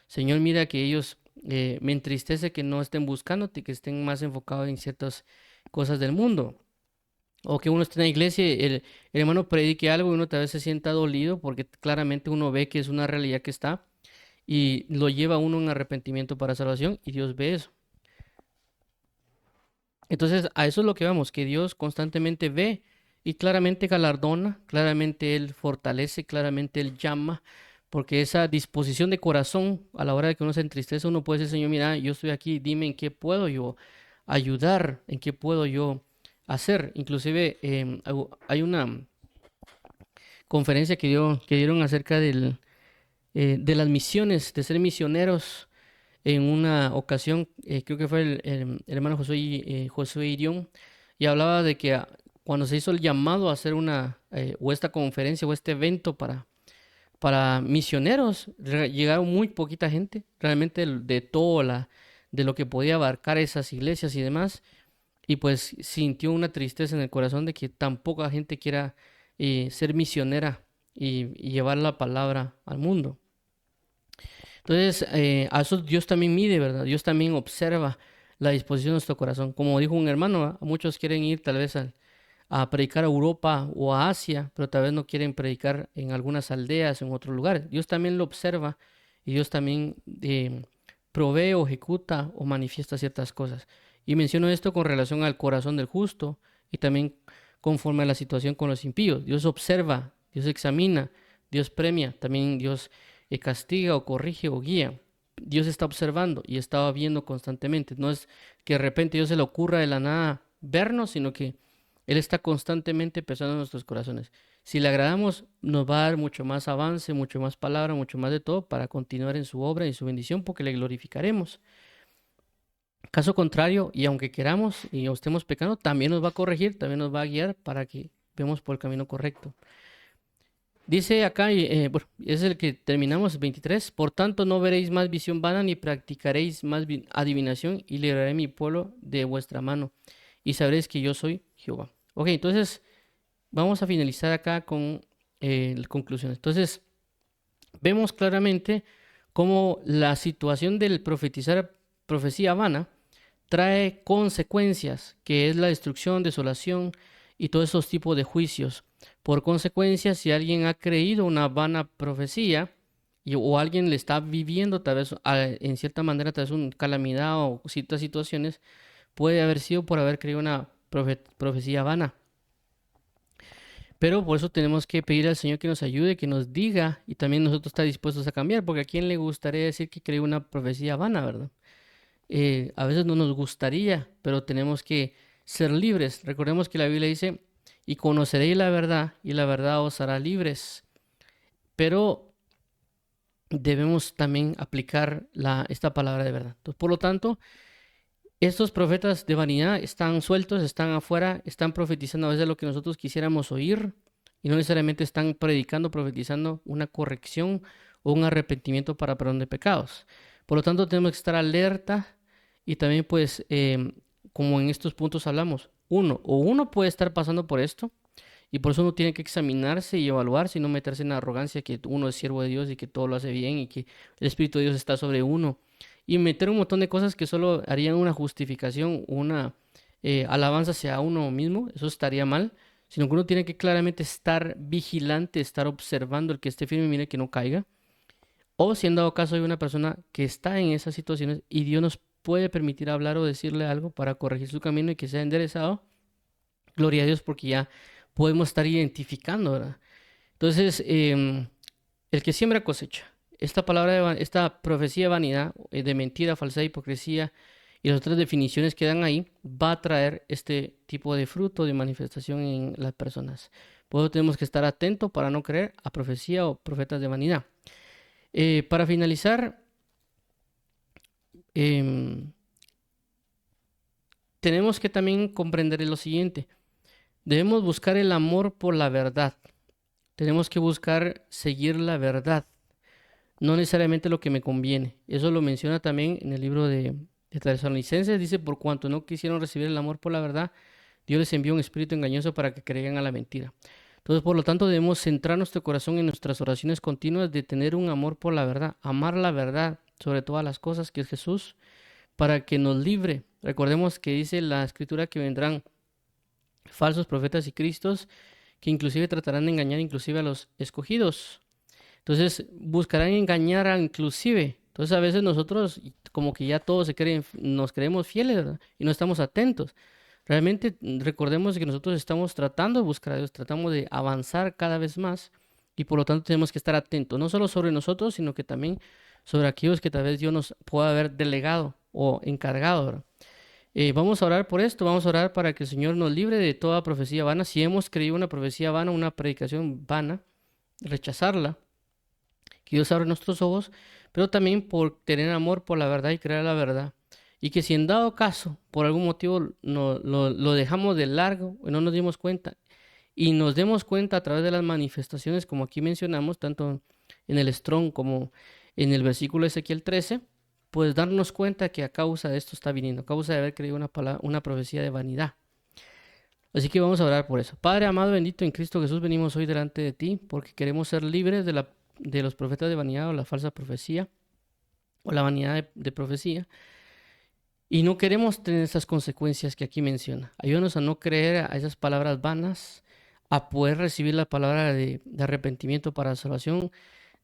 Señor, mira que ellos me entristece que no estén buscándote, que estén más enfocados en ciertas cosas del mundo. O que uno esté en la iglesia y el hermano predique algo y uno tal vez se sienta dolido porque claramente uno ve que es una realidad que está y lo lleva a uno en arrepentimiento para salvación y Dios ve eso. Entonces, a eso es lo que vamos, que Dios constantemente ve y claramente galardona, claramente Él fortalece, claramente Él llama, porque esa disposición de corazón a la hora de que uno se entristece, uno puede decir, Señor, mira, yo estoy aquí, dime en qué puedo yo ayudar, en qué puedo yo hacer. Inclusive hay una conferencia que dieron acerca de las misiones, de ser misioneros en una ocasión, creo que fue el hermano Josué Irión, y hablaba de que cuando se hizo el llamado a hacer o esta conferencia o este evento para misioneros, llegaron muy poquita gente, realmente de lo que podía abarcar esas iglesias y demás, y pues sintió una tristeza en el corazón de que tan poca gente quiera ser misionera y llevar la palabra al mundo. Entonces, a eso Dios también mide, ¿verdad? Dios también observa la disposición de nuestro corazón. Como dijo un hermano, muchos quieren ir tal vez a predicar a Europa o a Asia, pero tal vez no quieren predicar en algunas aldeas, en otros lugares. Dios también lo observa y Dios también provee o ejecuta o manifiesta ciertas cosas. Y menciono esto con relación al corazón del justo y también conforme a la situación con los impíos. Dios observa, Dios examina, Dios premia, también Dios castiga o corrige o guía. Dios está observando y está viendo constantemente. No es que de repente Dios se le ocurra de la nada vernos, sino que Él está constantemente pesando en nuestros corazones. Si le agradamos, nos va a dar mucho más avance, mucho más palabra, mucho más de todo para continuar en su obra y su bendición, porque le glorificaremos. Caso contrario, y aunque queramos y estemos pecando, también nos va a corregir, también nos va a guiar para que vemos por el camino correcto. Dice acá, bueno, es el que terminamos, 23. Por tanto, no veréis más visión vana, ni practicaréis más adivinación, y libraré mi pueblo de vuestra mano, y sabréis que yo soy Jehová. Ok, entonces, vamos a finalizar acá con las conclusiones. Entonces, vemos claramente cómo la situación del profetizar profecía vana trae consecuencias, que es la destrucción, desolación y todos esos tipos de juicios. Por consecuencia, si alguien ha creído una vana profecía o alguien le está viviendo tal vez en cierta manera tal vez una calamidad o ciertas situaciones, puede haber sido por haber creído una profecía vana. Pero por eso tenemos que pedir al Señor que nos ayude, que nos diga y también nosotros estar dispuestos a cambiar, porque a quién le gustaría decir que creyó una profecía vana, ¿verdad? A veces no nos gustaría, pero tenemos que ser libres. Recordemos que la Biblia dice, y conoceréis la verdad, y la verdad os hará libres. Pero debemos también aplicar esta palabra de verdad. Entonces, por lo tanto, estos profetas de vanidad están sueltos, están afuera, están profetizando a veces lo que nosotros quisiéramos oír y no necesariamente están predicando, profetizando una corrección o un arrepentimiento para perdón de pecados. Por lo tanto, tenemos que estar alerta y también pues, como en estos puntos hablamos, uno puede estar pasando por esto y por eso uno tiene que examinarse y evaluarse y no meterse en la arrogancia que uno es siervo de Dios y que todo lo hace bien y que el Espíritu de Dios está sobre uno y meter un montón de cosas que solo harían una justificación, una alabanza hacia uno mismo. Eso estaría mal, sino que uno tiene que claramente estar vigilante, estar observando el que esté firme, mire que no caiga. O si en dado caso hay una persona que está en esas situaciones y Dios nos puede permitir hablar o decirle algo para corregir su camino y que sea enderezado, gloria a Dios porque ya podemos estar identificando, ¿verdad? Entonces, el que siembra cosecha. Esta palabra, esta profecía de vanidad, de mentira, falsedad, hipocresía y las otras definiciones que dan ahí, va a traer este tipo de fruto de manifestación en las personas. Por eso tenemos que estar atentos para no creer a profecía o profetas de vanidad. Para finalizar, tenemos que también comprender lo siguiente. Debemos buscar el amor por la verdad. Tenemos que buscar seguir la verdad, no necesariamente lo que me conviene. Eso lo menciona también en el libro de Tesalonicenses. Dice, por cuanto no quisieron recibir el amor por la verdad, Dios les envió un espíritu engañoso para que crean a la mentira. Entonces, por lo tanto, debemos centrar nuestro corazón en nuestras oraciones continuas de tener un amor por la verdad, amar la verdad sobre todas las cosas, que es Jesús, para que nos libre. Recordemos que dice la Escritura que vendrán falsos profetas y cristos que inclusive tratarán de engañar inclusive a los escogidos. Entonces buscarán engañar a inclusive. Entonces a veces nosotros como que ya todos nos creemos fieles, ¿verdad? Y no estamos atentos. Realmente recordemos que nosotros estamos tratando de buscar a Dios, tratamos de avanzar cada vez más y por lo tanto tenemos que estar atentos, no solo sobre nosotros, sino que también sobre aquellos que tal vez Dios nos pueda haber delegado o encargado, ¿verdad? Vamos a orar por esto, vamos a orar para que el Señor nos libre de toda profecía vana. Si hemos creído una profecía vana, una predicación vana, rechazarla, que Dios abra nuestros ojos, pero también por tener amor por la verdad y creer la verdad. Y que si en dado caso, por algún motivo, lo dejamos de largo y no nos dimos cuenta, y nos demos cuenta a través de las manifestaciones, como aquí mencionamos, tanto en el Strong como en el versículo de Ezequiel 13, pues darnos cuenta que a causa de esto está viniendo, a causa de haber creído una profecía de vanidad. Así que vamos a orar por eso. Padre amado, bendito en Cristo Jesús, venimos hoy delante de ti porque queremos ser libres de los profetas de vanidad o la falsa profecía o la vanidad de profecía. Y no queremos tener esas consecuencias que aquí menciona. Ayúdanos a no creer a esas palabras vanas, a poder recibir la palabra de arrepentimiento para salvación,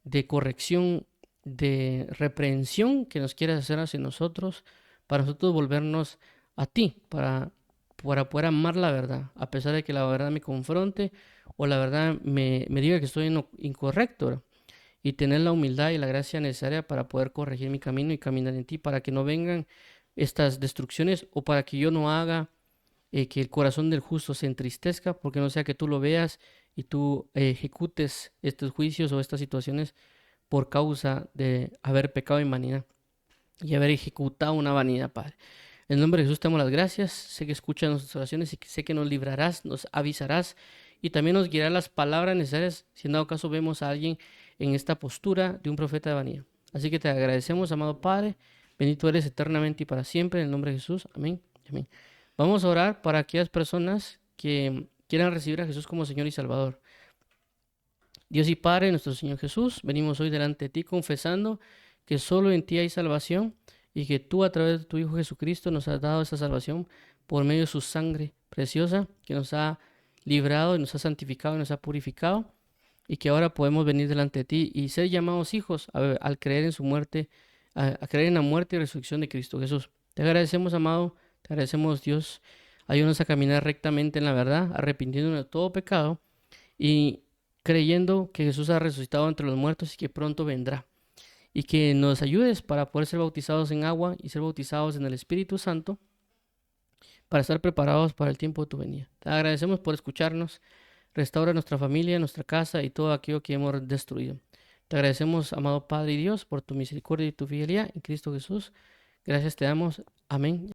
de corrección, de reprensión que nos quieres hacer hacia nosotros, para nosotros volvernos a ti, para poder amar la verdad, a pesar de que la verdad me confronte o la verdad me diga que estoy incorrecto, ¿verdad? Y tener la humildad y la gracia necesaria para poder corregir mi camino y caminar en ti, para que no vengan estas destrucciones o para que yo no haga que el corazón del justo se entristezca, porque no sea que tú lo veas y tú ejecutes estos juicios o estas situaciones por causa de haber pecado en vanidad y haber ejecutado una vanidad, Padre. En el nombre de Jesús te damos las gracias. Sé que escuchas nuestras oraciones y sé que nos librarás, nos avisarás y también nos guiarás las palabras necesarias si en dado caso vemos a alguien en esta postura de un profeta de vanidad. Así que te agradecemos, amado Padre. Bendito eres eternamente y para siempre. En el nombre de Jesús. Amén. Amén. Vamos a orar para aquellas personas que quieran recibir a Jesús como Señor y Salvador. Dios y Padre, nuestro Señor Jesús, venimos hoy delante de ti confesando que solo en ti hay salvación y que tú a través de tu Hijo Jesucristo nos has dado esa salvación por medio de su sangre preciosa que nos ha librado y nos has santificado y nos has purificado, y que ahora podemos venir delante de ti y ser llamados hijos al creer en su muerte, a creer en la muerte y resurrección de Cristo Jesús. Te agradecemos, amado, te agradecemos, Dios. Ayúdanos a caminar rectamente en la verdad, arrepintiéndonos de todo pecado y creyendo que Jesús ha resucitado entre los muertos y que pronto vendrá. Y que nos ayudes para poder ser bautizados en agua y ser bautizados en el Espíritu Santo para estar preparados para el tiempo de tu venida. Te agradecemos por escucharnos. Restaura nuestra familia, nuestra casa y todo aquello que hemos destruido. Te agradecemos, amado Padre y Dios, por tu misericordia y tu fidelidad en Cristo Jesús. Gracias te damos. Amén.